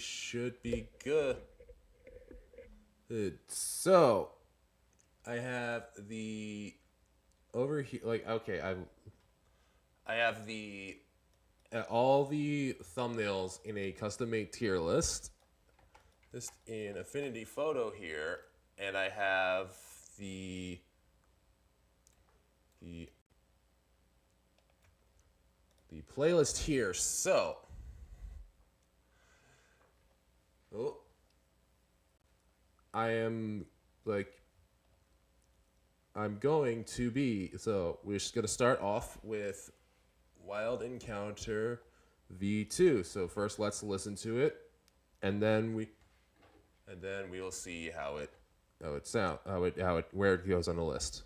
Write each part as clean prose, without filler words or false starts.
should be good. So, I have the over here. Like, okay, I have the all the thumbnails in a custom-made tier list. Just in Affinity Photo here, and I have the the the playlist here. So, oh, I am like I'm going to be. So we're just gonna start off with Wild Encounter V2. So first, let's listen to it, and then we will see how it sound how it where it goes on the list.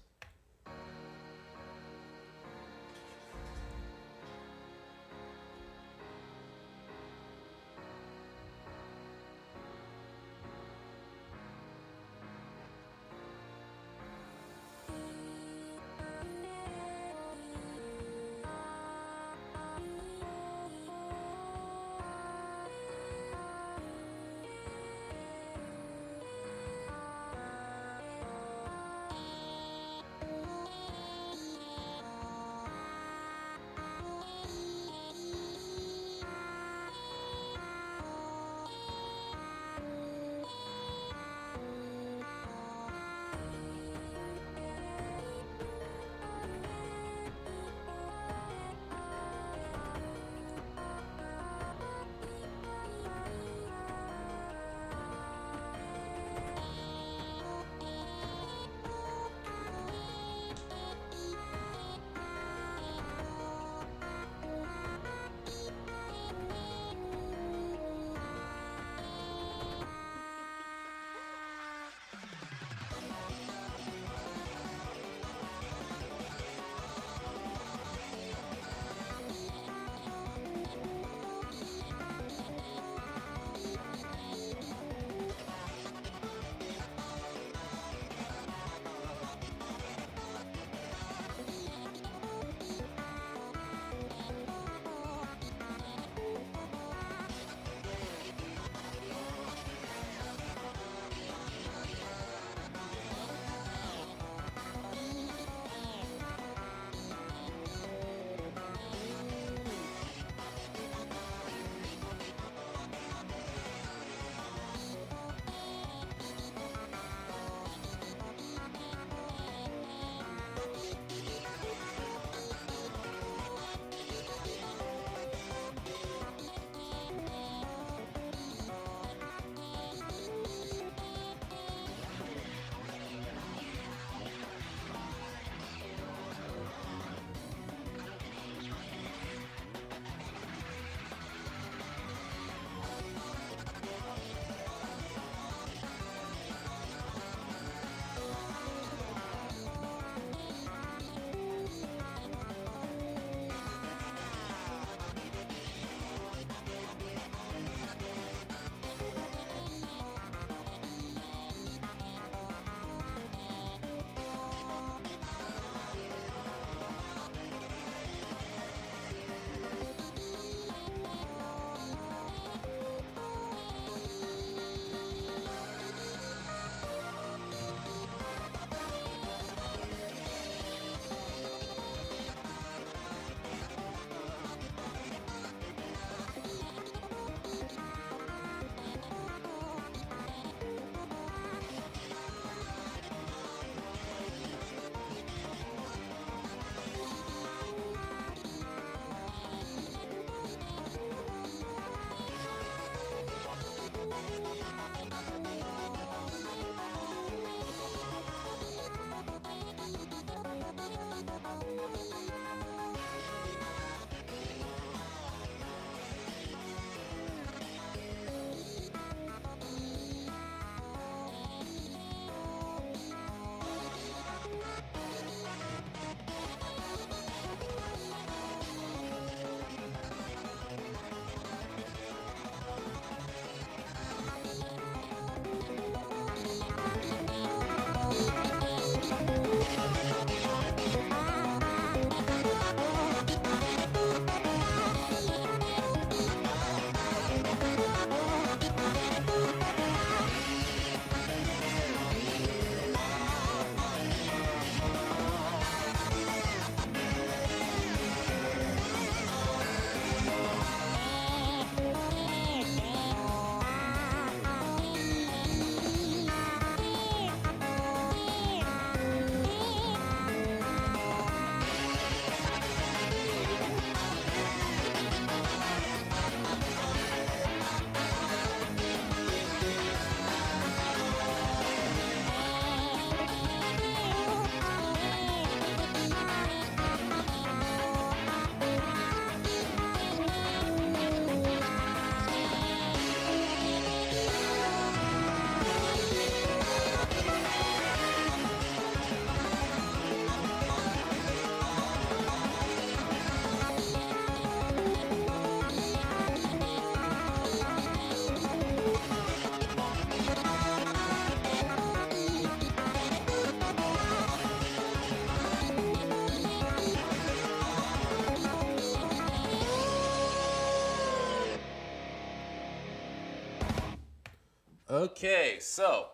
Okay, so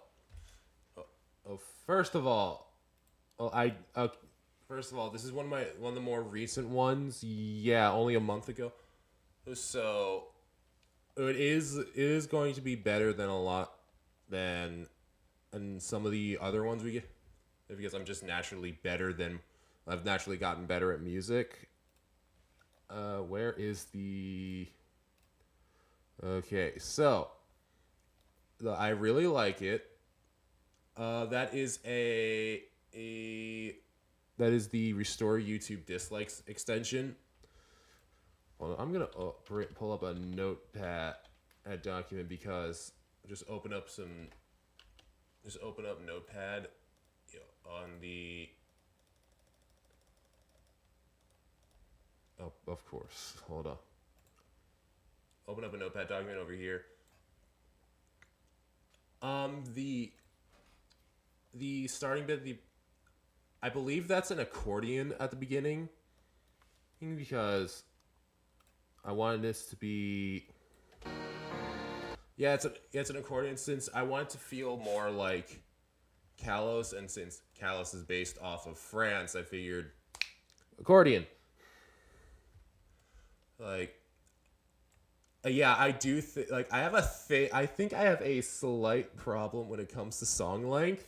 oh, first of all, oh, first of all, this is one of the more recent ones. Yeah, only a month ago. So it is going to be better than a lot than and some of the other ones we get because I've naturally gotten better at music. Where is the Okay, so I really like it. That is a that is the restore YouTube dislikes extension. Well, I'm gonna pull up a notepad at document because just open up notepad on the oh, of course, hold on, open up a notepad document over here. The starting bit, I believe that's an accordion at the beginning because I wanted this to be it's an accordion since I want it to feel more like Kalos, and since Kalos is based off of France, I figured accordion. Like, yeah, I do like I have I think I have a slight problem when it comes to song length.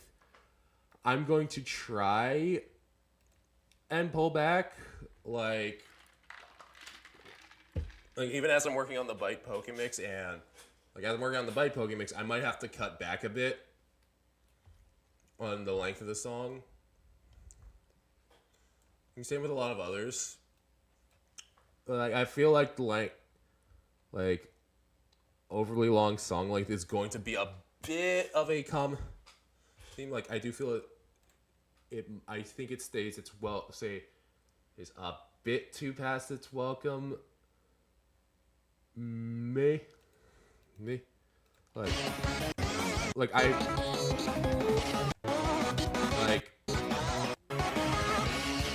I'm going to try and pull back, like even as I'm working on the Byte Pokemix and like as I'm working on the Byte Pokemix, I might have to cut back a bit on the length of the song. And same with a lot of others. Like I feel like the like overly long song length is going to be a bit of a common theme. Like I do feel it. I think it stays its is a bit too past its welcome. Me, like I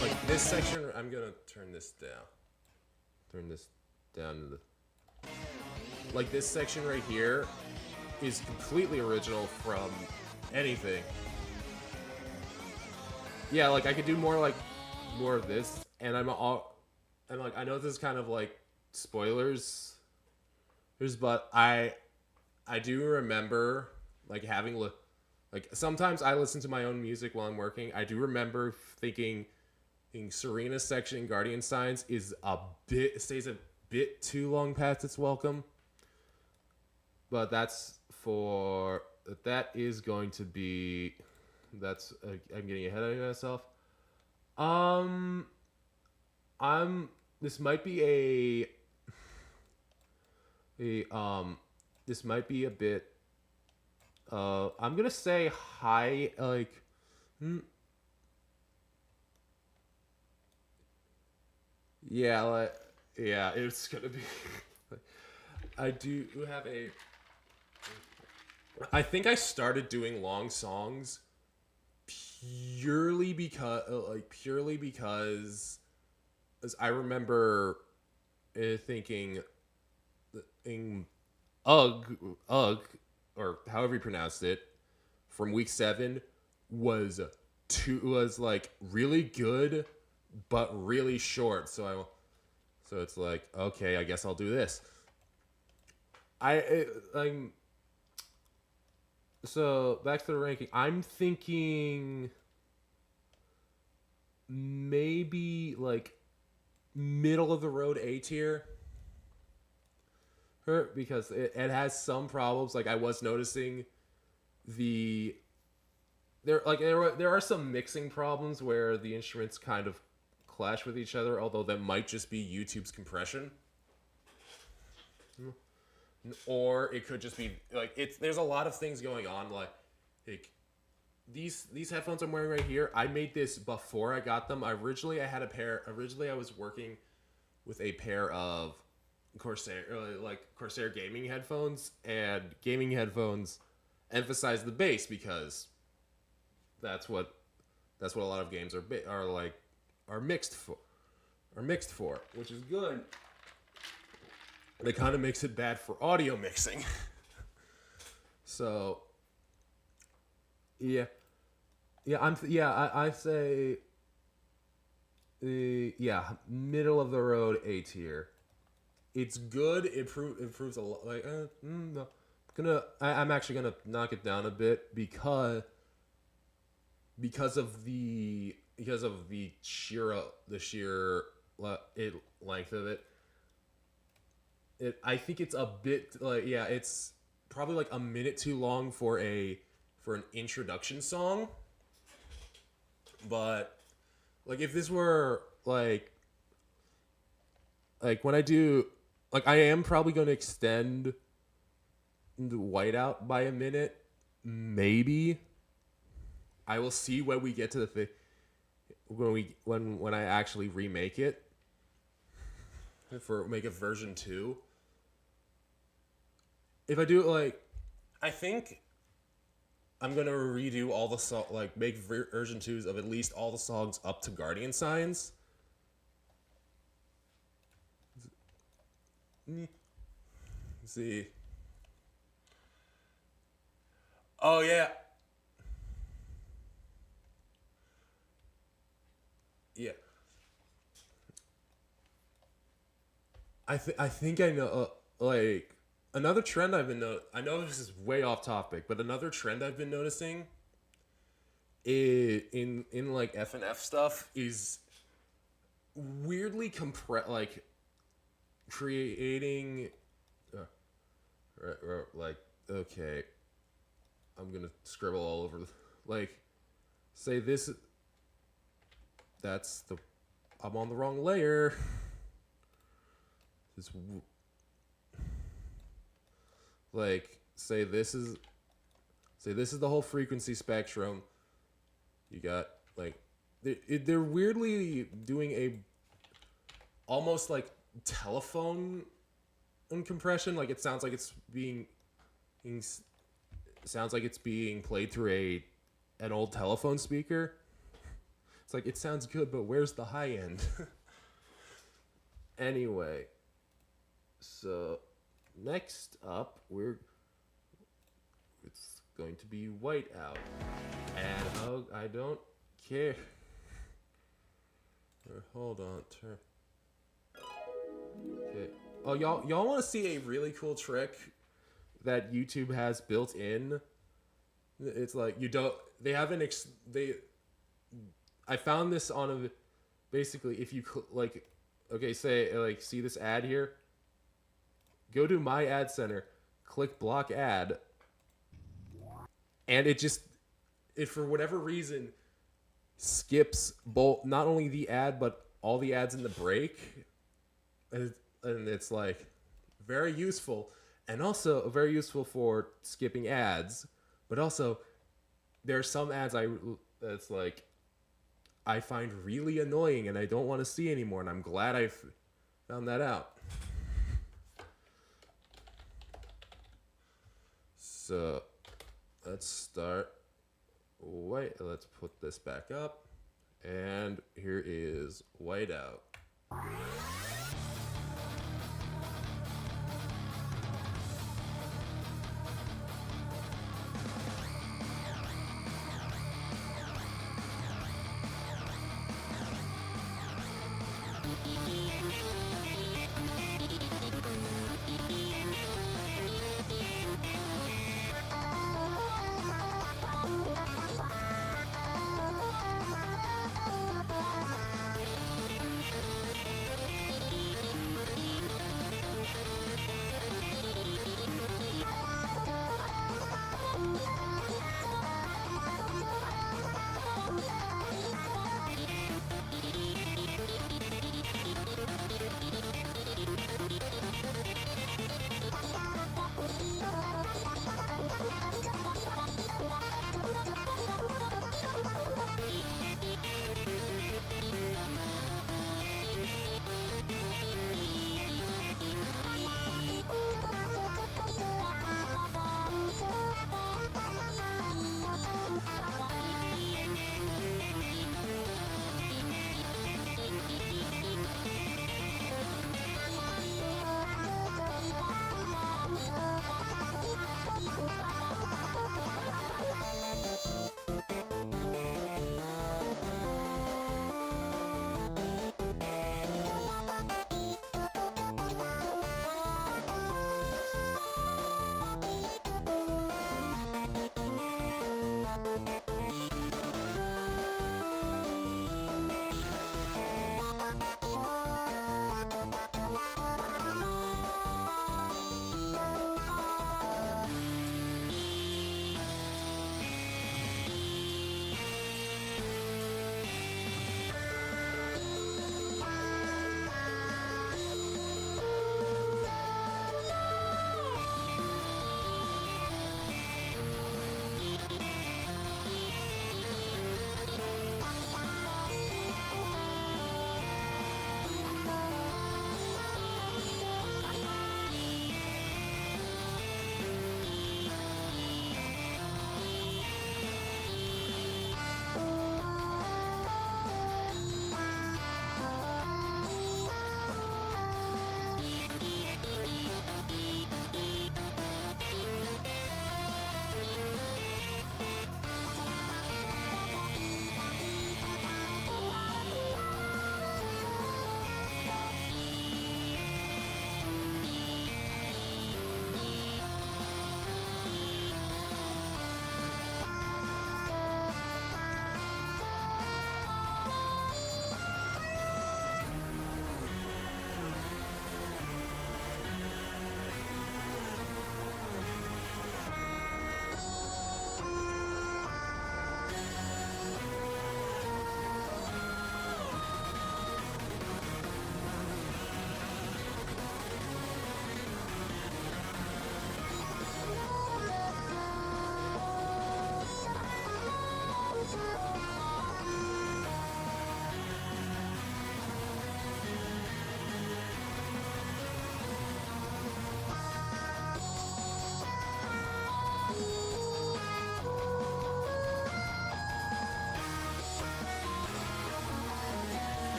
like this section. I'm gonna turn this down. Turn this down to the like this section right here is completely original from anything. Yeah, like I could do more of this, and like I know this is kind of like spoilers, but I do remember like like sometimes I listen to my own music while I'm working. I do remember thinking Serena's section in Guardian Signs stays a bit too long past its welcome. But that is going to be I'm getting ahead of myself. This might be this might be a bit I'm gonna say high yeah, it's gonna be I do have I think I started doing long songs purely because as I remember thinking in ugh or however you pronounced it from week 7 was like really good but really short, so it's like, okay, I guess I'll do this. So back to the ranking. I'm thinking maybe like middle of the road A tier. Because it has some problems. Like I was noticing there are some mixing problems where the instruments kind of clash with each other, although that might just be YouTube's compression. Or it could just be like there's a lot of things going on like these headphones I'm wearing right here. I made this before I got them. Originally I was working with a pair of Corsair gaming headphones, and gaming headphones emphasize the bass because that's what a lot of games are mixed for, which is good. It kind of makes it bad for audio mixing. So yeah, I say middle of the road A tier. It's good. Improves a lot. Like no, I'm actually gonna knock it down a bit because of the sheer length of it. I think it's a bit like, yeah, it's probably like a minute too long for an introduction song. But like if this were like when I do, like, I am probably going to extend the whiteout by a minute, maybe. I will see when we get to the thing, when I actually remake it for make it version 2. If I do it, like, I think I'm gonna redo all the like make version 2s of at least all the songs up to Guardian Signs. Let's see. Oh yeah. Yeah. I think I know, like, another trend I've been I know this is way off topic, but another trend I've been noticing in like FNF stuff is weirdly like creating like, okay, I'm gonna scribble all over like, say this, that's the, I'm on the wrong layer. This, like, say this is the whole frequency spectrum. You got, like, they're weirdly doing a almost like telephone uncompression. Like, it sounds like it's being played through an old telephone speaker. It's like, it sounds good, but where's the high end? Anyway, so next up, it's going to be Whiteout, and I don't care. Hold on, turn. Okay. Oh, y'all want to see a really cool trick that YouTube has built in? It's like, you don't. They haven't. I found this on a. Basically, if you like, okay, say, like, see this ad here. Go to My Ad Center, click block ad, and it for whatever reason skips both, not only the ad but all the ads in the break, and it's like very useful, and also very useful for skipping ads. But also, there are some ads that's like I find really annoying and I don't want to see anymore, and I'm glad I found that out. So let's start. Wait, let's put this back up. And here is Whiteout.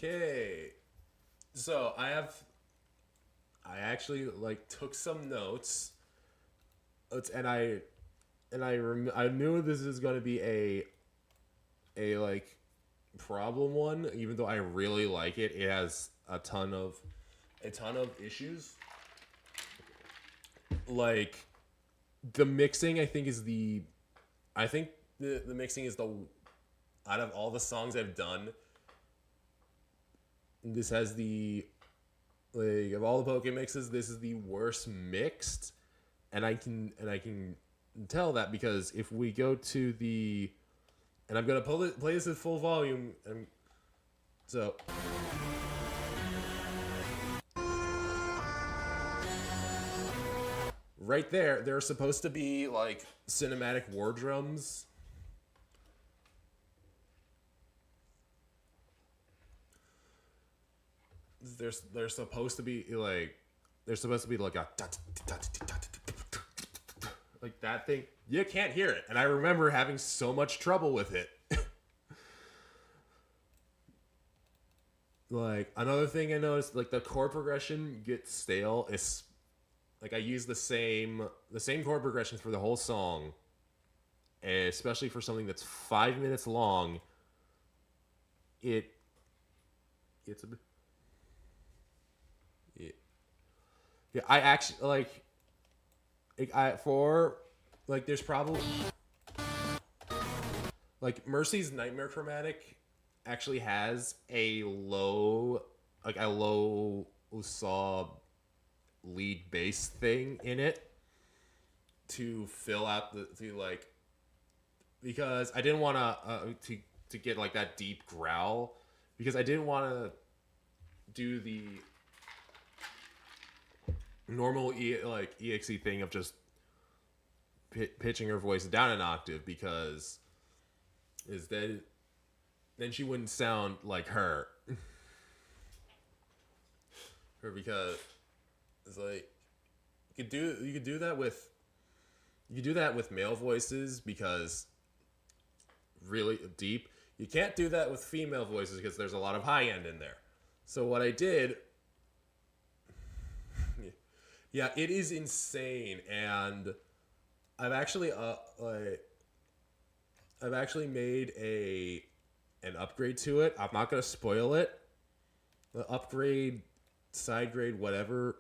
Okay. So I actually like took some notes. And I knew this is going to be a like problem one, even though I really like it. It has a ton of issues. Like the mixing, I think the mixing is the out of all the songs I've done, this has the like of all the Pokemixes, this is the worst mixed, and I can tell that because if we go to the and I'm gonna play this at full volume, and so right there are supposed to be like cinematic war drums. They're supposed to be like a like that thing. You can't hear it, and I remember having so much trouble with it. Like another thing I noticed, like the chord progression gets stale. It's like I use the same chord progression for the whole song, and especially for something that's 5 minutes long. It it's a bit. Yeah, yeah, I actually I for like there's probably like Mercy's Nightmare Chromatic actually has a low saw lead bass thing in it to fill out the to like because I didn't want to get like that deep growl because I didn't want to do the normal exe thing of just pitching her voice down an octave because is that then she wouldn't sound like her. Or because it's like you could do that with male voices because really deep. You can't do that with female voices because there's a lot of high end in there. So what I did, yeah, it is insane, and I've actually I've actually made an upgrade to it. I'm not gonna spoil it. The upgrade, side grade, whatever,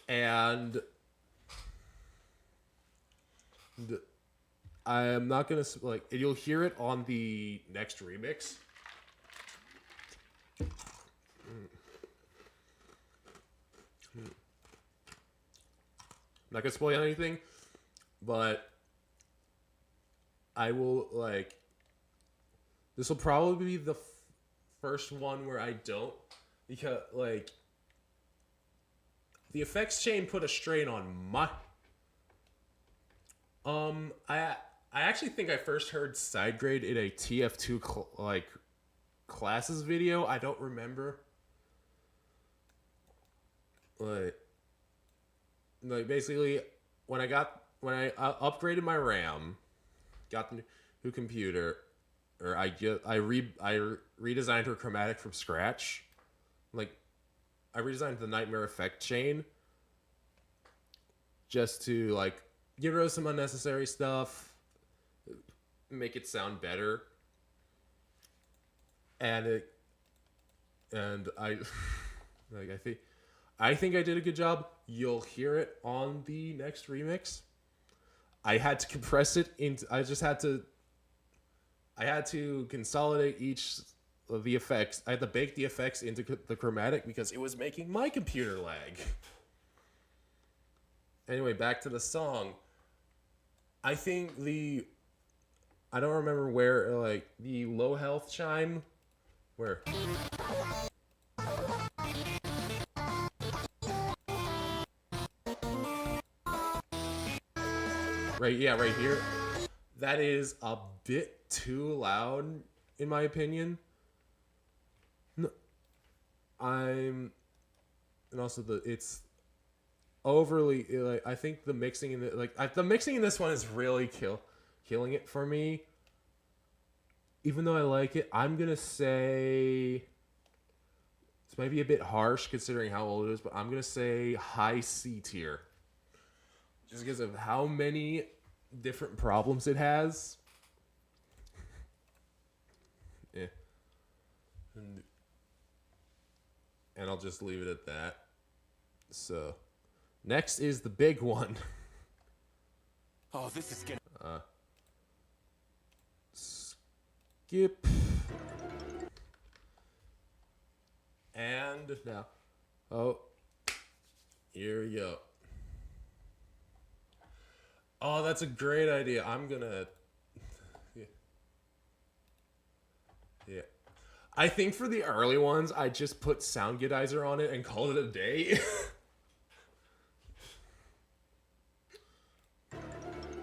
and I am not gonna like. You'll hear it on the next remix. I'm not gonna spoil anything, but I will like. This will probably be the first one where I don't, because like the effects chain put a strain on my. I actually think I first heard side grade in a TF2 classes video. I don't remember. Like basically when I upgraded my RAM, got the new computer, or I redesigned her chromatic from scratch. Like I redesigned the Nightmare effect chain just to like get rid of some unnecessary stuff, make it sound better, and I like I think I did a good job. You'll hear it on the next remix. I had to compress it into. I had to consolidate each of the effects. I had to bake the effects into the chromatic because it was making my computer lag. Anyway, back to the song. I think I don't remember where, like, the low health chime. Where? Right, yeah, right here. That is a bit too loud, in my opinion. No, and also it's overly, like, I think the mixing in the mixing in this one is really killing it for me. even though I like it, I'm gonna say this might be a bit harsh considering how old it is, but I'm gonna say high C tier, just because of how many different problems it has. Yeah. And I'll just leave it at that. So, next is the big one. Oh, this is getting... Skip. And now. Oh. Here we go. Oh, that's a great idea. I'm gonna... Yeah. I think for the early ones, I just put Sound Godizer on it and call it a day.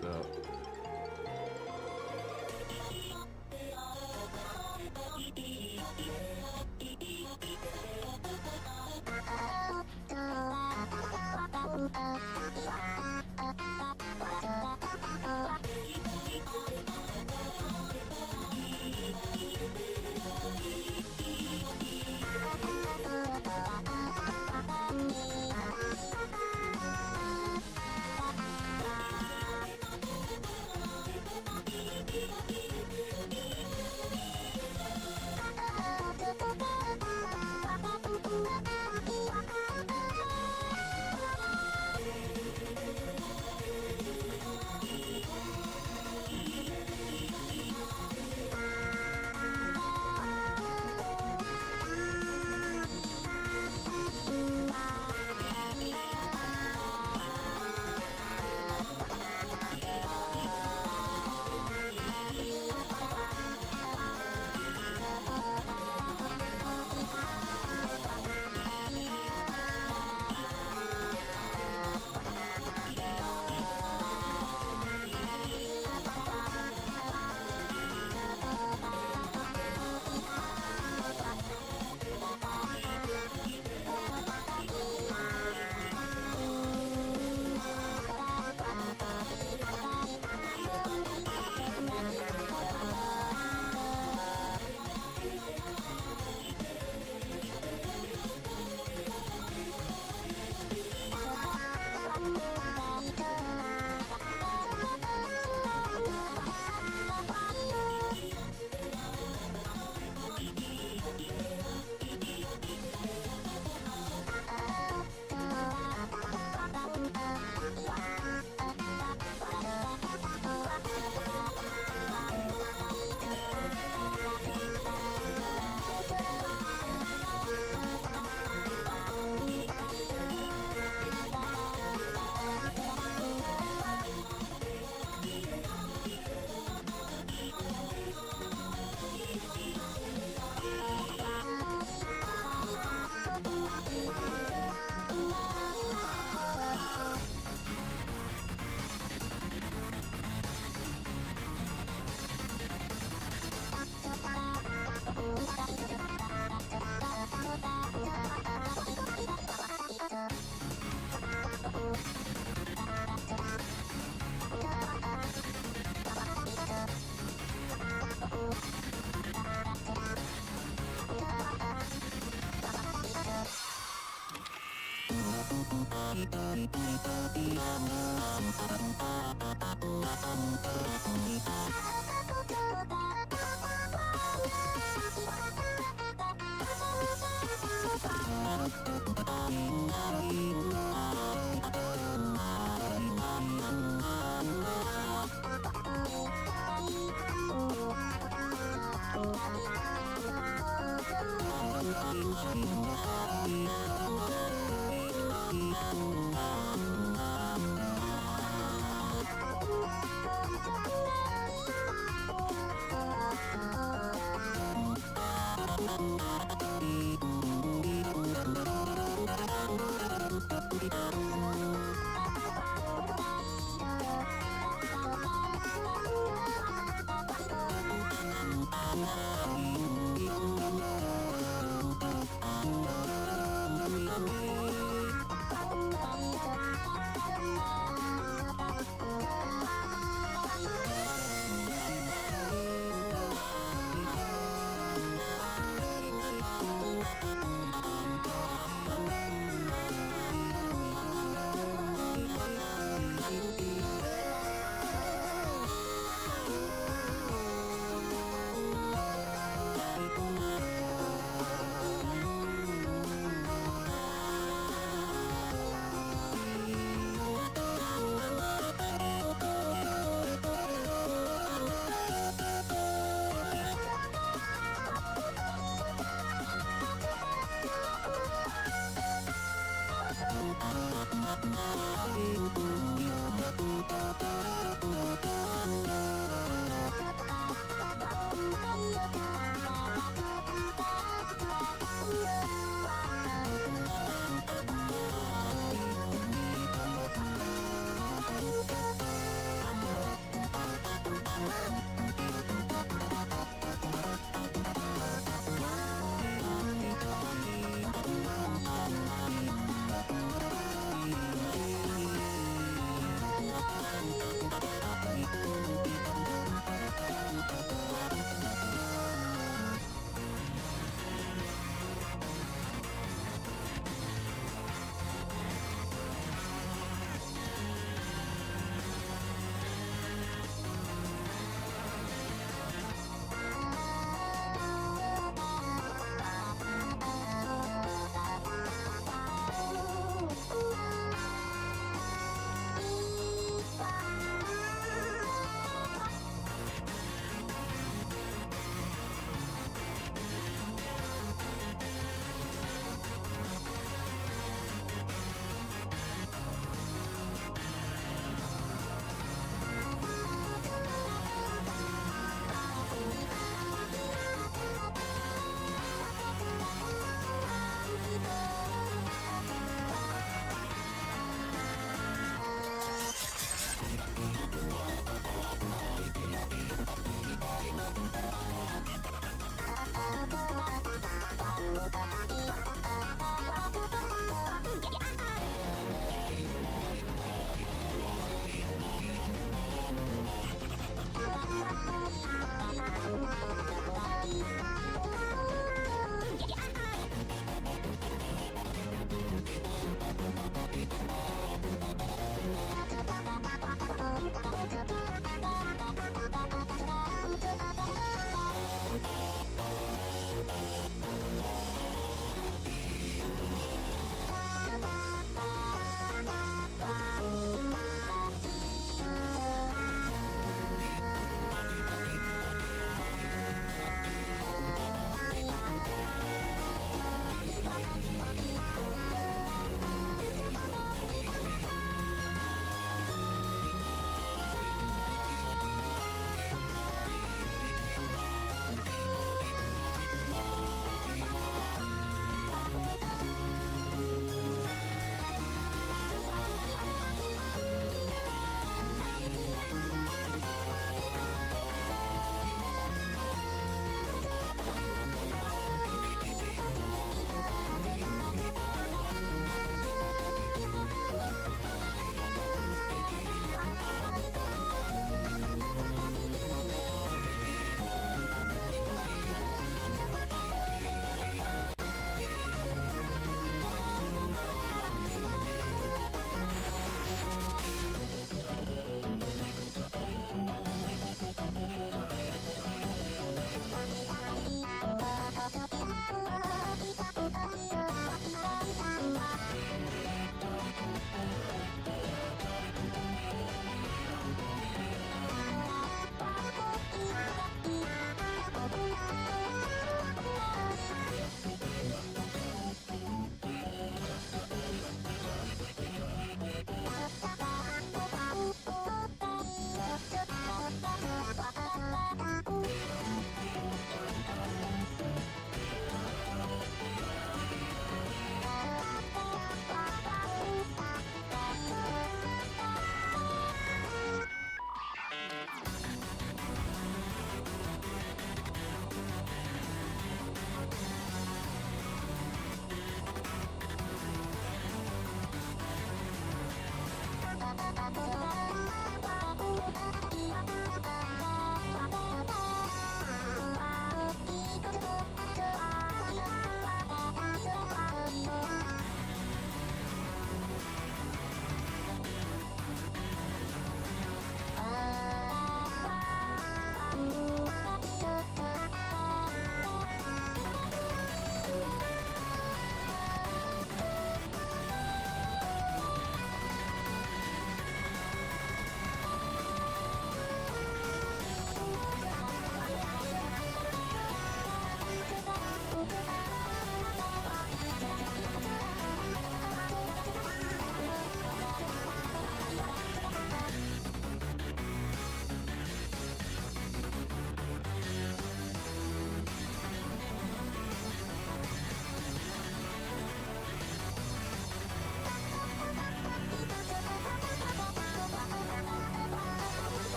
So.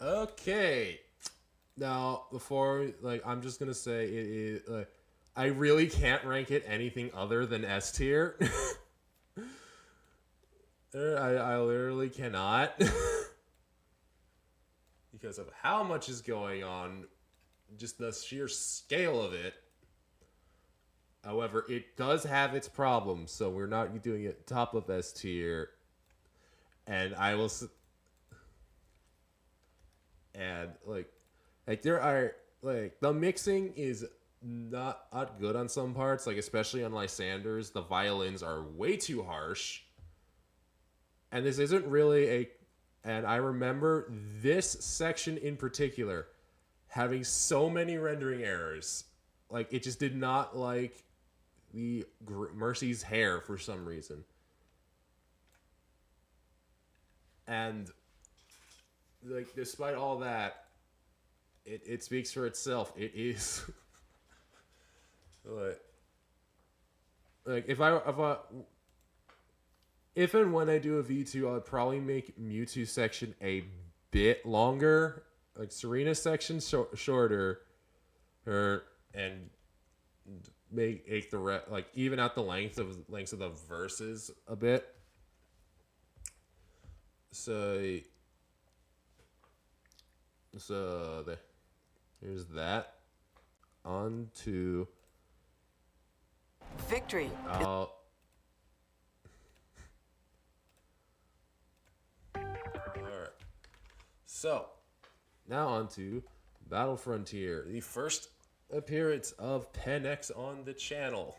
Okay. Now, before, like, I'm just gonna say it is, I really can't rank it anything other than S tier. I literally cannot. Because of how much is going on, just the sheer scale of it. However, it does have its problems, so we're not doing it top of S tier. And I will... And, like there are, like, the mixing is not good on some parts, like, especially on Lysander's. The violins are way too harsh. And this isn't really a... And I remember this section in particular having so many rendering errors. Like, it just did not like the Mercy's hair for some reason. And, like, despite all that, it speaks for itself. It is... like, if and when I do a V2, I'll probably make Mewtwo section a bit longer, like Serena's section shorter, and make the like even out the lengths of the verses a bit. So here's that. On to victory. Alright. So, now on to Battle Frontier, the first appearance of Penx on the channel.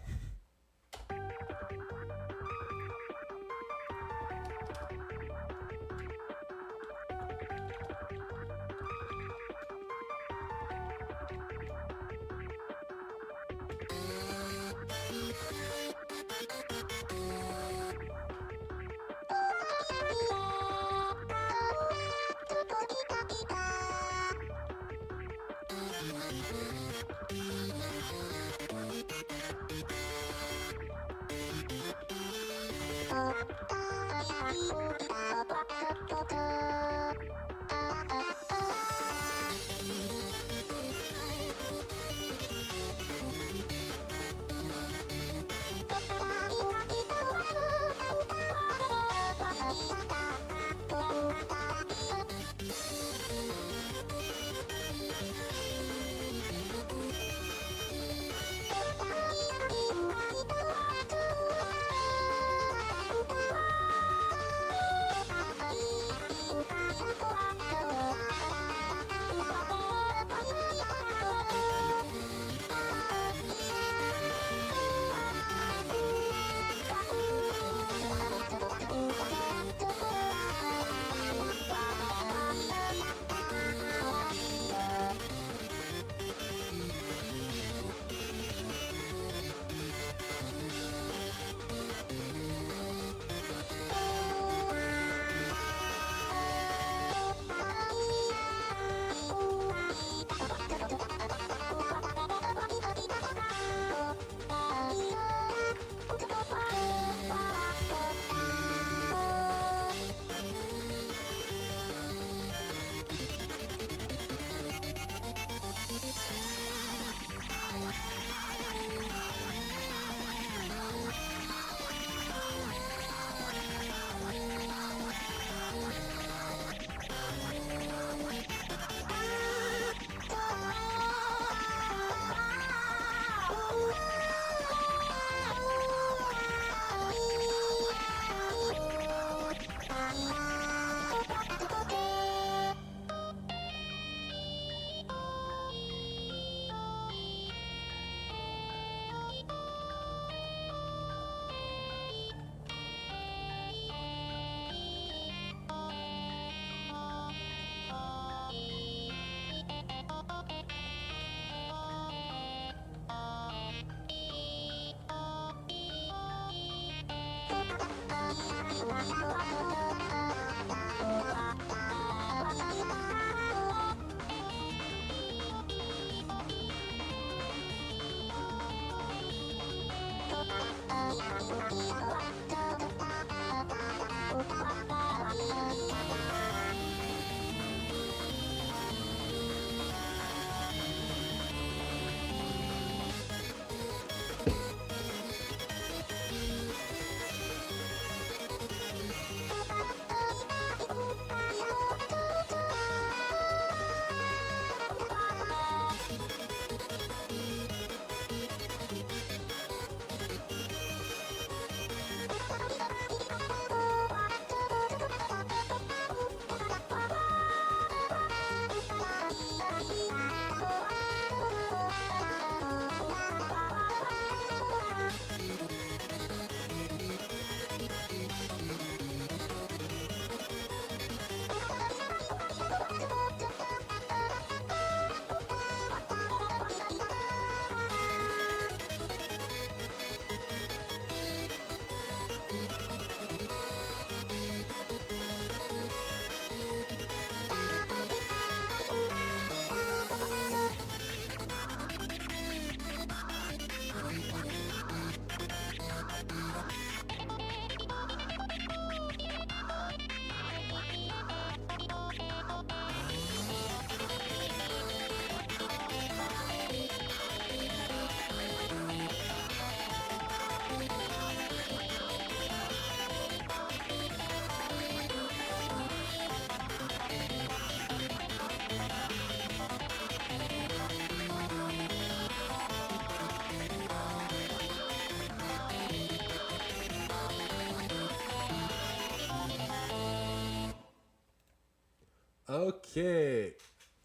Okay.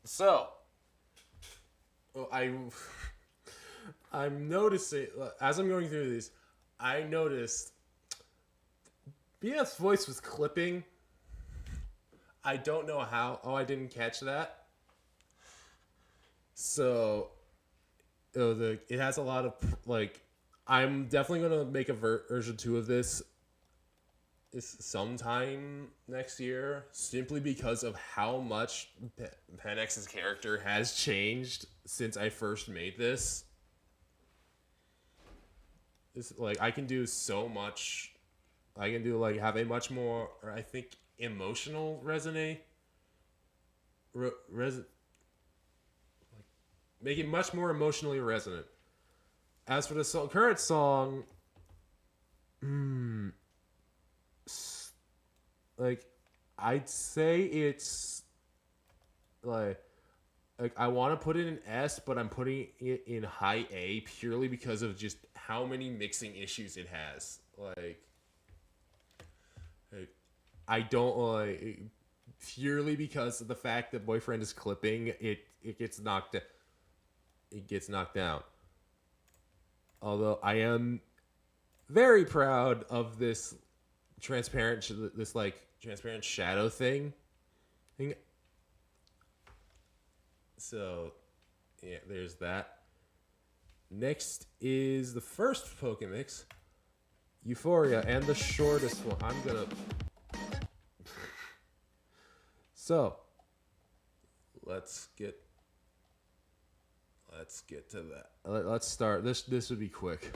So, I'm noticing as I'm going through these, I noticed BF's voice was clipping. I don't know how. Oh, I didn't catch that. So, it has a lot of like. I'm definitely gonna make a version 2 of this. Is sometime next year, simply because of how much Penx's character has changed since I first made this. It's like I can do so much. I can do like have a much more, or I think, emotional resonate. Make it much more emotionally resonant. As for the current song, like I'd say it's like I want to put it in S, but I'm putting it in high A purely because of just how many mixing issues it has. Like I don't like purely because of the fact that Boyfriend is clipping it gets knocked down. Although I am very proud of this transparent shadow thing. So yeah, there's that. Next is the first Pokemix, Euphoria, and the shortest one. So let's get to that. Let's start. This would be quick.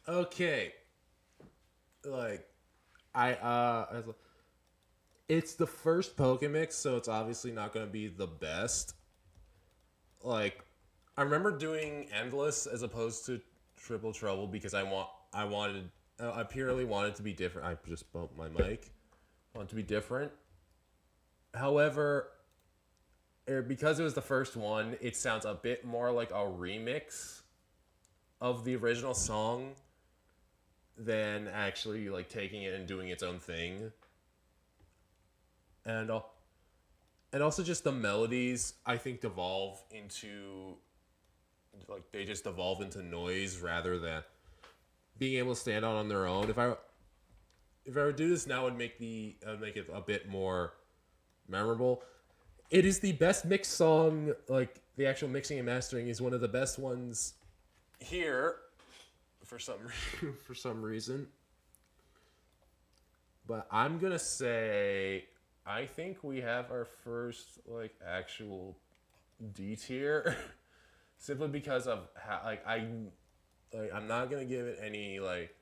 Okay. Like it's the first Pokemix, so it's obviously not going to be the best. Like I remember doing Endless as opposed to Triple Trouble because I purely wanted to be different. I just bumped my mic. I want to be different. However, because it was the first one, it sounds a bit more like a remix of the original song than actually like taking it and doing its own thing. And also just the melodies I think devolve into like they just devolve into noise rather than being able to stand out on their own. If I would do this now, I would make it a bit more memorable. It is the best mixed song. Like the actual mixing and mastering is one of the best ones here for some reason. But I'm gonna say I think we have our first like actual D tier, simply because of how I'm not gonna give it any like,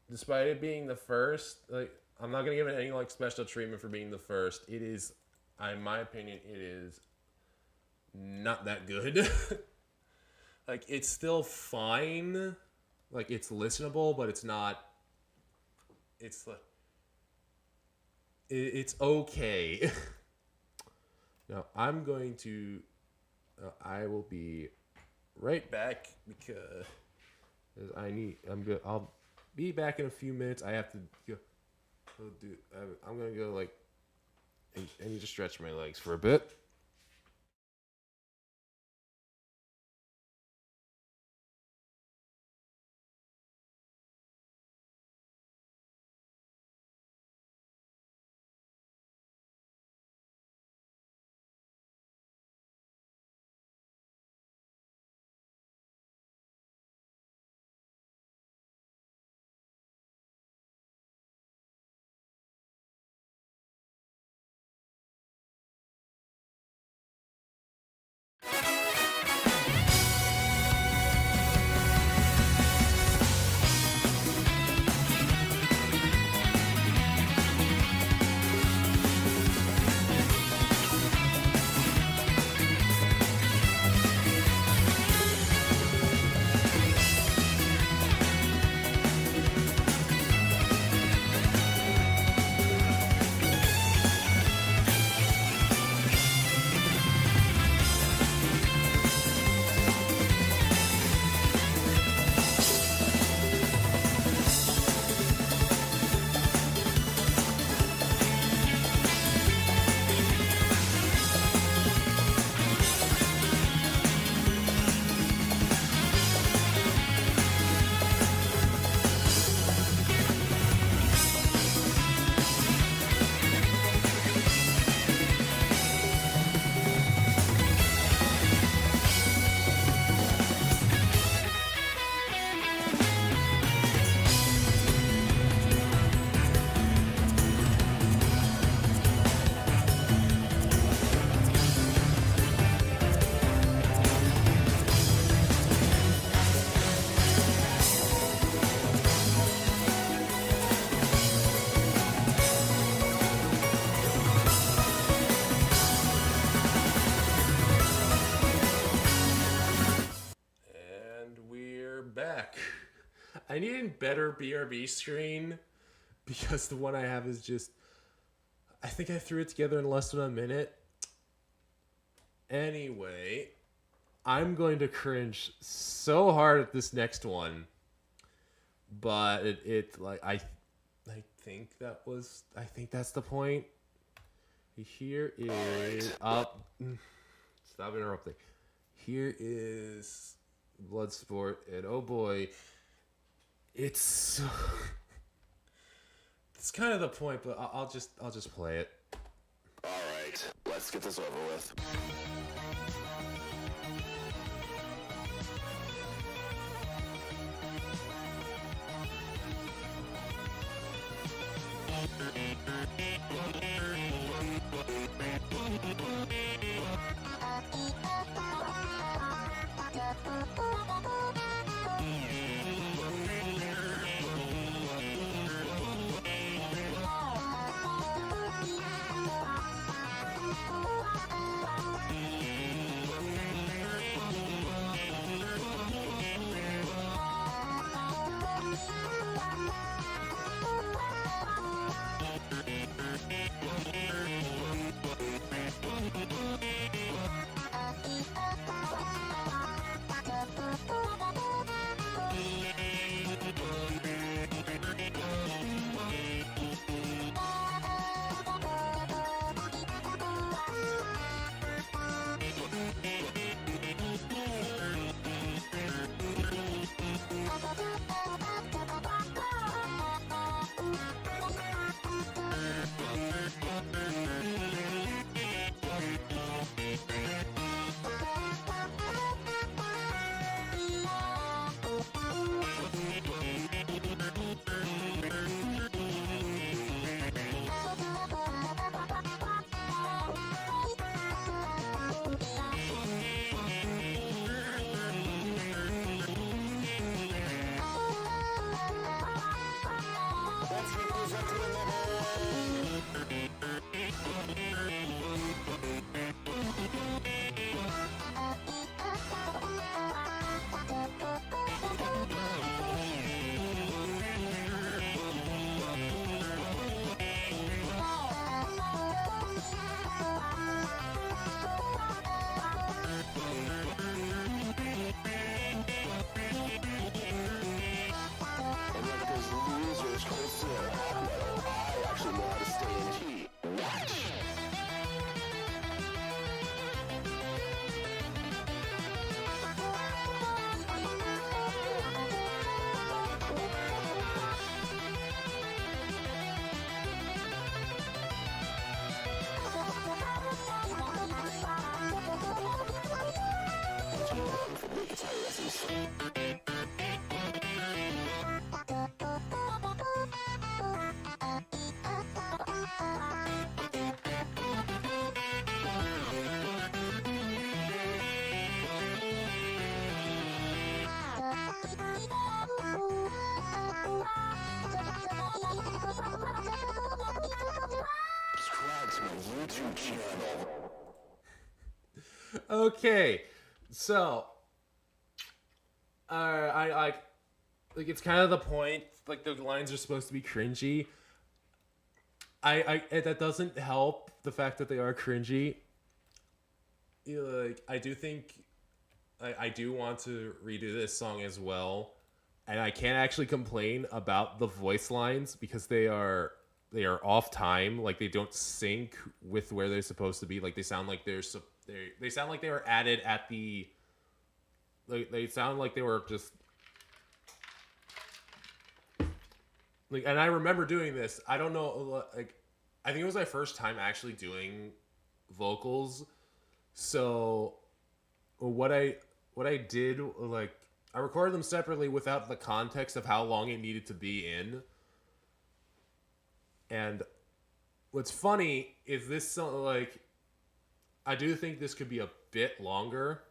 despite it being the first, like I'm not gonna give it any like special treatment for being the first. It is, in my opinion, it is not that good. Like it's still fine, like it's listenable, but it's not. It's like it's okay. Now I'm going to. I will be right back because I'm good. I'll be back in a few minutes. I have to go. I'm gonna go like. I need to stretch my legs for a bit. Back. I need a better BRB screen because the one I have is just. I think I threw it together in less than a minute. Anyway, I'm going to cringe so hard at this next one, but it like I think that's the point. Here is up. Stop interrupting. Here is Bloodsport, and oh boy, it's kind of the point, but I'll just play it. All right, let's get this over with. Okay, so I like it's kind of the point. Like the lines are supposed to be cringy. That doesn't help the fact that they are cringy. You know, like I do think I do want to redo this song as well, and I can't actually complain about the voice lines because they are off time. Like they don't sync with where they're supposed to be. Like they sound like they sound like they were added at the. Like they sound like they were just like. And I remember doing this. I don't know. Like I think it was my first time actually doing vocals. So what I did, like I recorded them separately without the context of how long it needed to be in. And what's funny is this song, like I do think this could be a bit longer,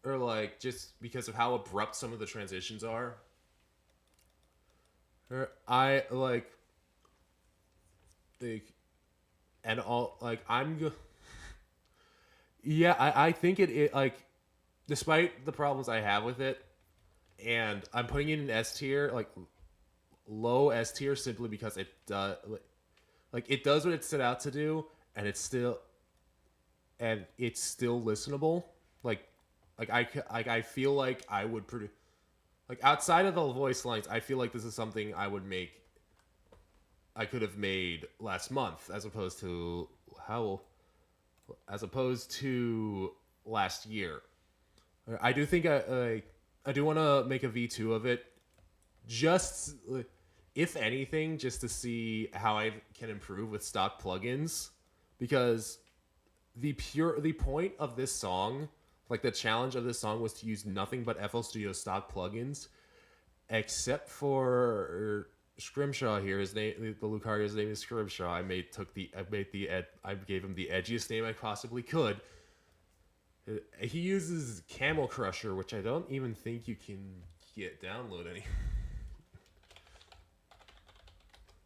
or like just because of how abrupt some of the transitions are. Or I like and all like yeah, I think it like despite the problems I have with it, and I'm putting it in S tier, like low S tier, simply because it does like it does what it set out to do, and it's still listenable. Like I feel like I would produce like outside of the voice lines. I feel like this is something I could have made last month, how as opposed to last year. I do think I do want to make a V2 of it, just if anything, just to see how I can improve with stock plugins, because the point of this song, like the challenge of this song, was to use nothing but FL Studio stock plugins, except for Scrimshaw here. His name, the Lucario's name is Scrimshaw. I gave him the edgiest name I possibly could. He uses Camel Crusher, which I don't even think you can download any.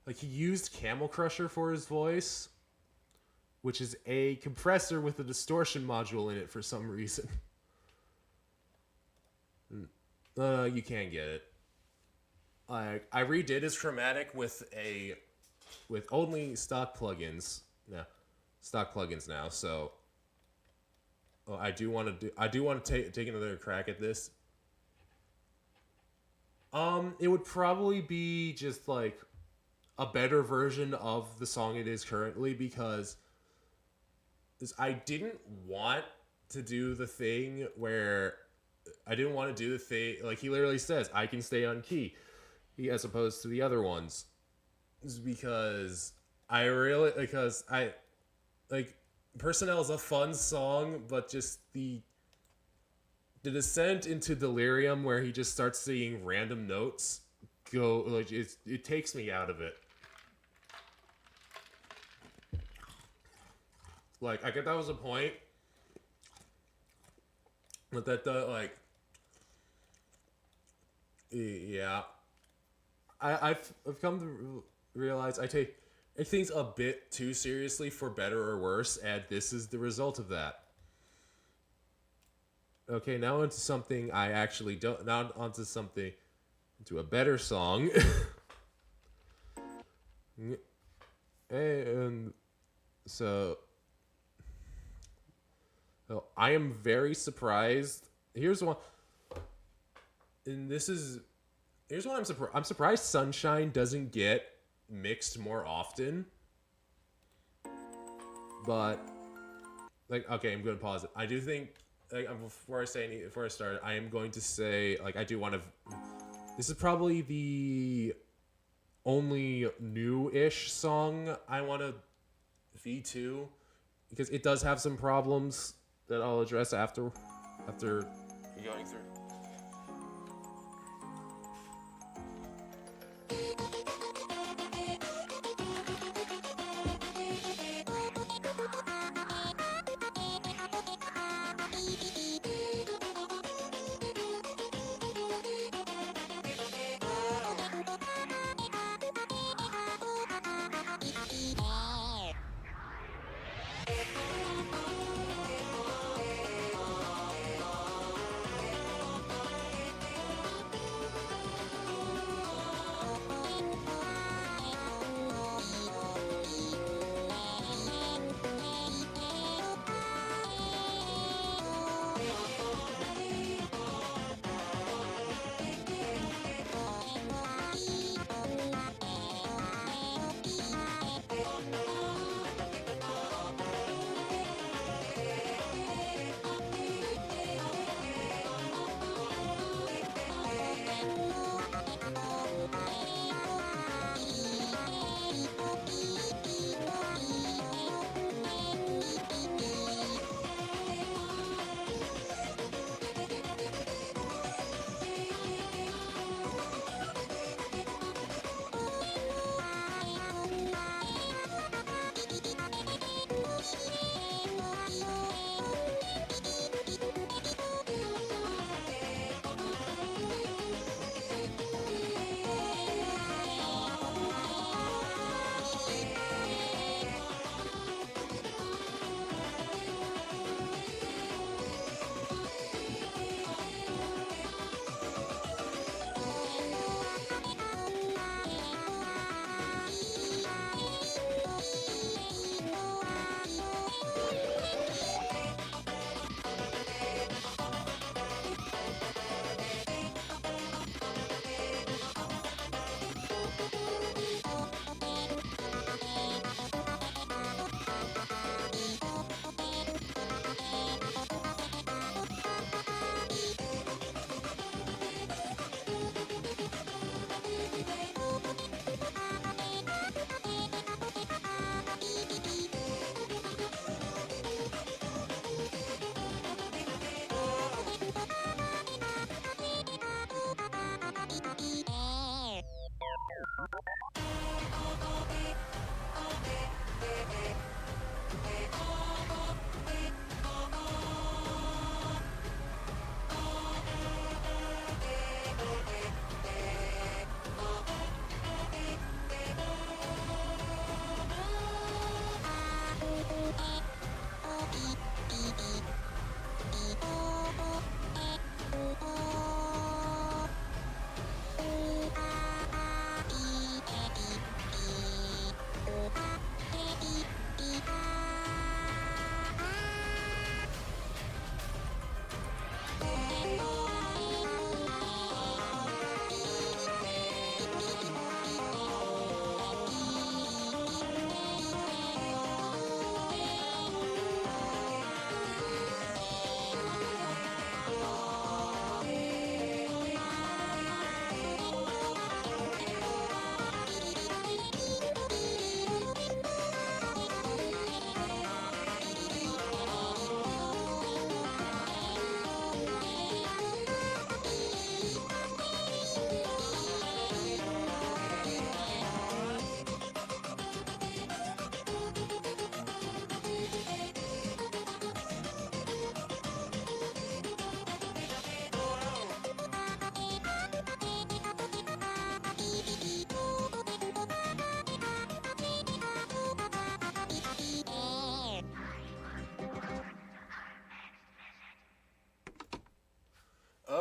Like he used Camel Crusher for his voice, which is a compressor with a distortion module in it for some reason. You can't get it. I redid his chromatic with only stock plugins. No, stock plugins now. So I do want to take another crack at this. It would probably be just like a better version of the song it is currently, because I didn't want to do the thing where like he literally says I can stay on key, as opposed to the other ones, is because I like Personnel is a fun song, but just the descent into delirium where he just starts singing random notes it takes me out of it. Like I get that was a point, but yeah, I've come to realize I take things a bit too seriously, for better or worse, and this is the result of that. Okay, now into something I actually don't. Now onto something, into a better song. And so I am very surprised. Here's one. And this is Here's what I'm surprised. I'm surprised Sunshine doesn't get mixed more often. But like, okay, I'm gonna pause it. I do think, like, before I start, I am going to say, like, I do want to. This is probably the only new-ish song I want to V2, because it does have some problems that I'll address after going through.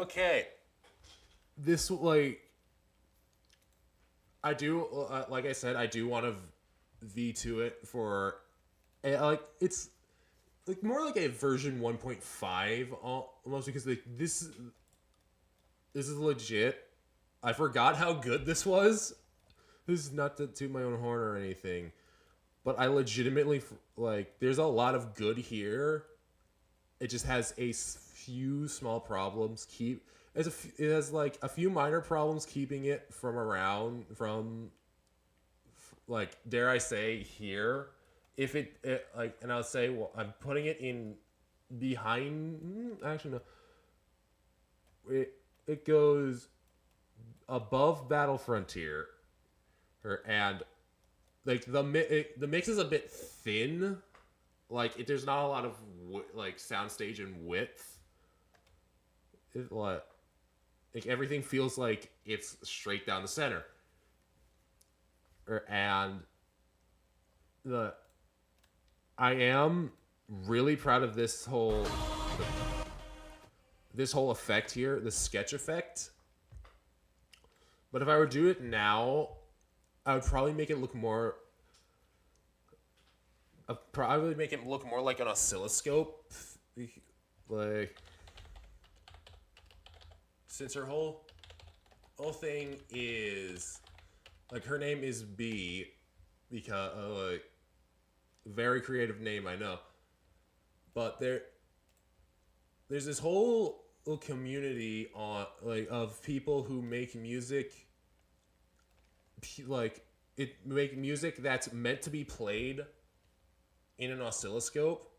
Okay. This, like, I do, like I said, I do want to V2 it for, like, it's like more like a version 1.5 almost, because like this is legit. I forgot how good this was. This is not to toot my own horn or anything, but I legitimately, like, there's a lot of good here. It just has a few small problems. It has like a few minor problems keeping it from like, dare I say, here. If it like, and I'll say, well, I'm putting it in behind. Actually, no. It goes above Battle Frontier, and like the mix is a bit thin. Like, there's not a lot of like soundstage and width. Like everything feels like it's straight down the center. And I am really proud of this whole effect here, the sketch effect. But if I were to do it now, I would probably make it look more. I'd probably make it look more like an oscilloscope, like, since her whole thing is like, her name is B, because like, very creative name, I know, but there's this whole community like of people who make music, like make music that's meant to be played in an oscilloscope,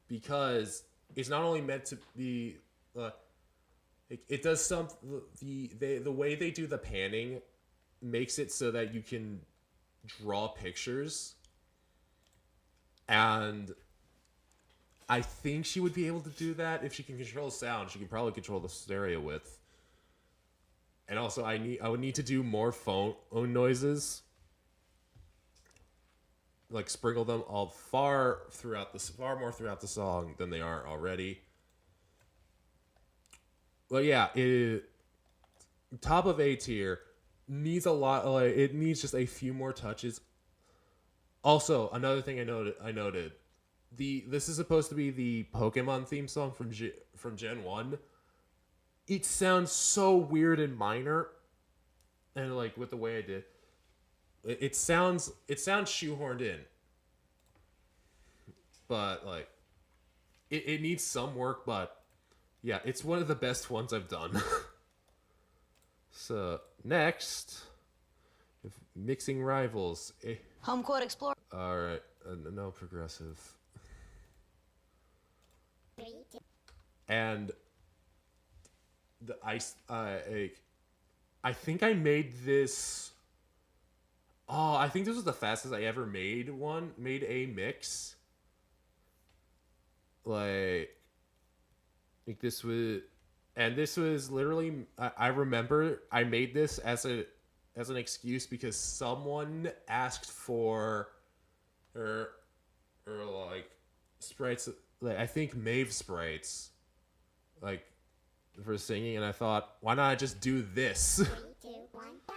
because it's not only meant to be it does some the way they do the panning makes it so that you can draw pictures, and I think she would be able to do that if she can control sound. She can probably control the stereo width, and also I would need to do more phone noises, like sprinkle them all far more throughout the song than they are already. But yeah, top of A tier, needs a lot. Like, it needs just a few more touches. Also, another thing I noted, this is supposed to be the Pokemon theme song from Gen 1. It sounds so weird and minor, and like with the way I did, it sounds shoehorned in. But like, it needs some work, but yeah, it's one of the best ones I've done. So next, mixing rivals. Home Court Explorer. All right, no progressive. And I think I made this. Oh, I think this was the fastest I ever made a mix. Like this was literally. I remember I made this as an excuse because someone asked for, or like sprites. Like, I think Maeve sprites, like, for singing, and I thought, why not I just do this? 3, 2, 1, go!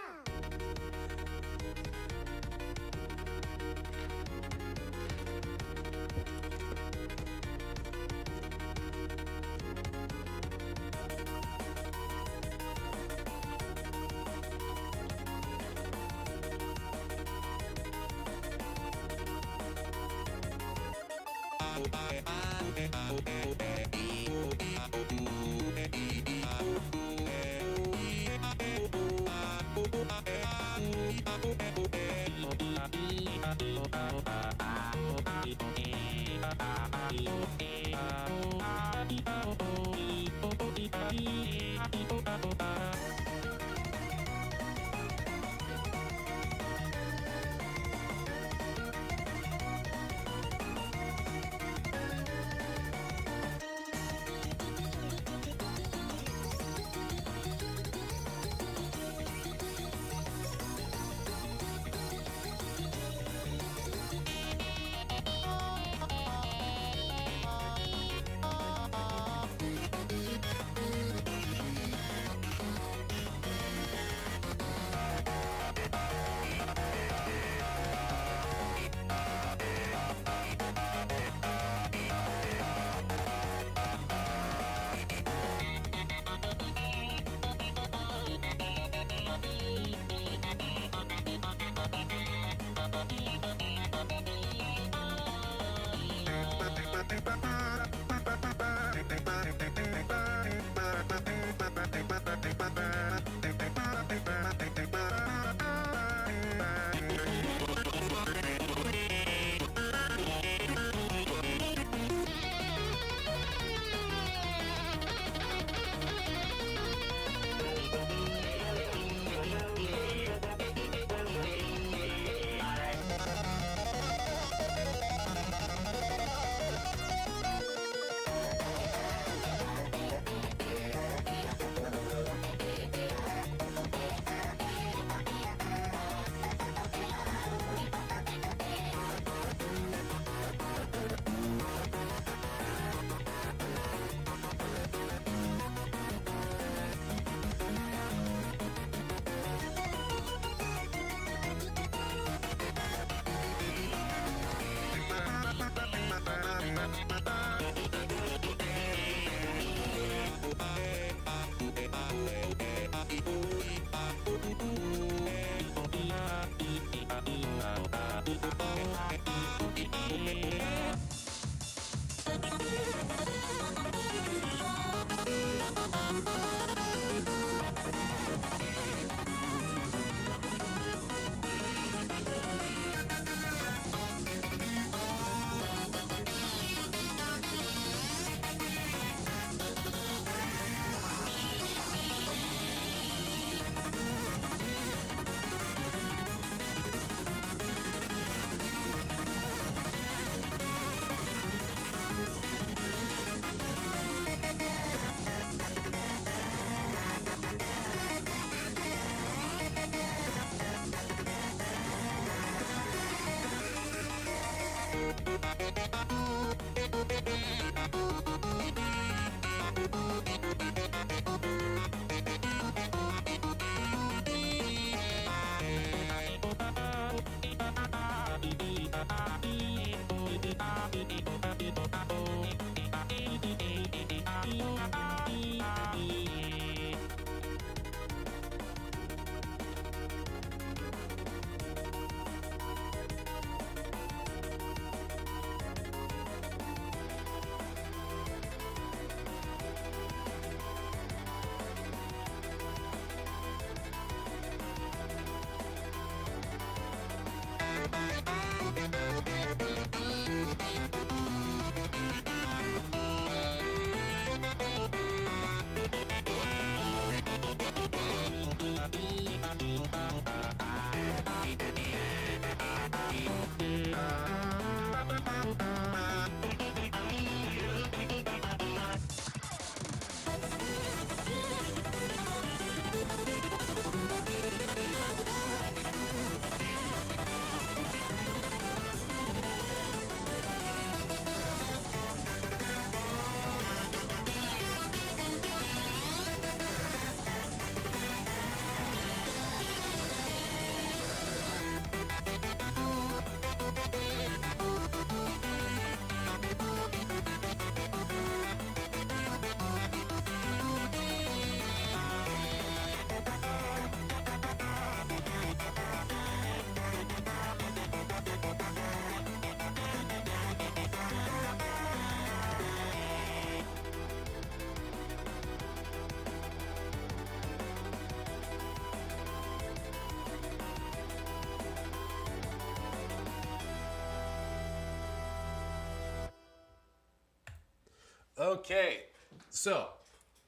Okay, so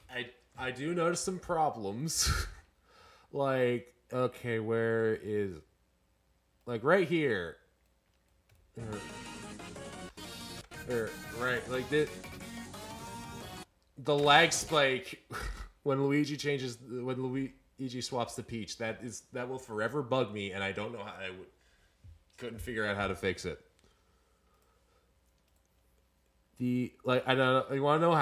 I do notice some problems. Like, okay, where is like right here, right? Like the lag spike when Luigi swaps to Peach. That will forever bug me, and I don't know how couldn't figure out how to fix it. I don't know. You want to know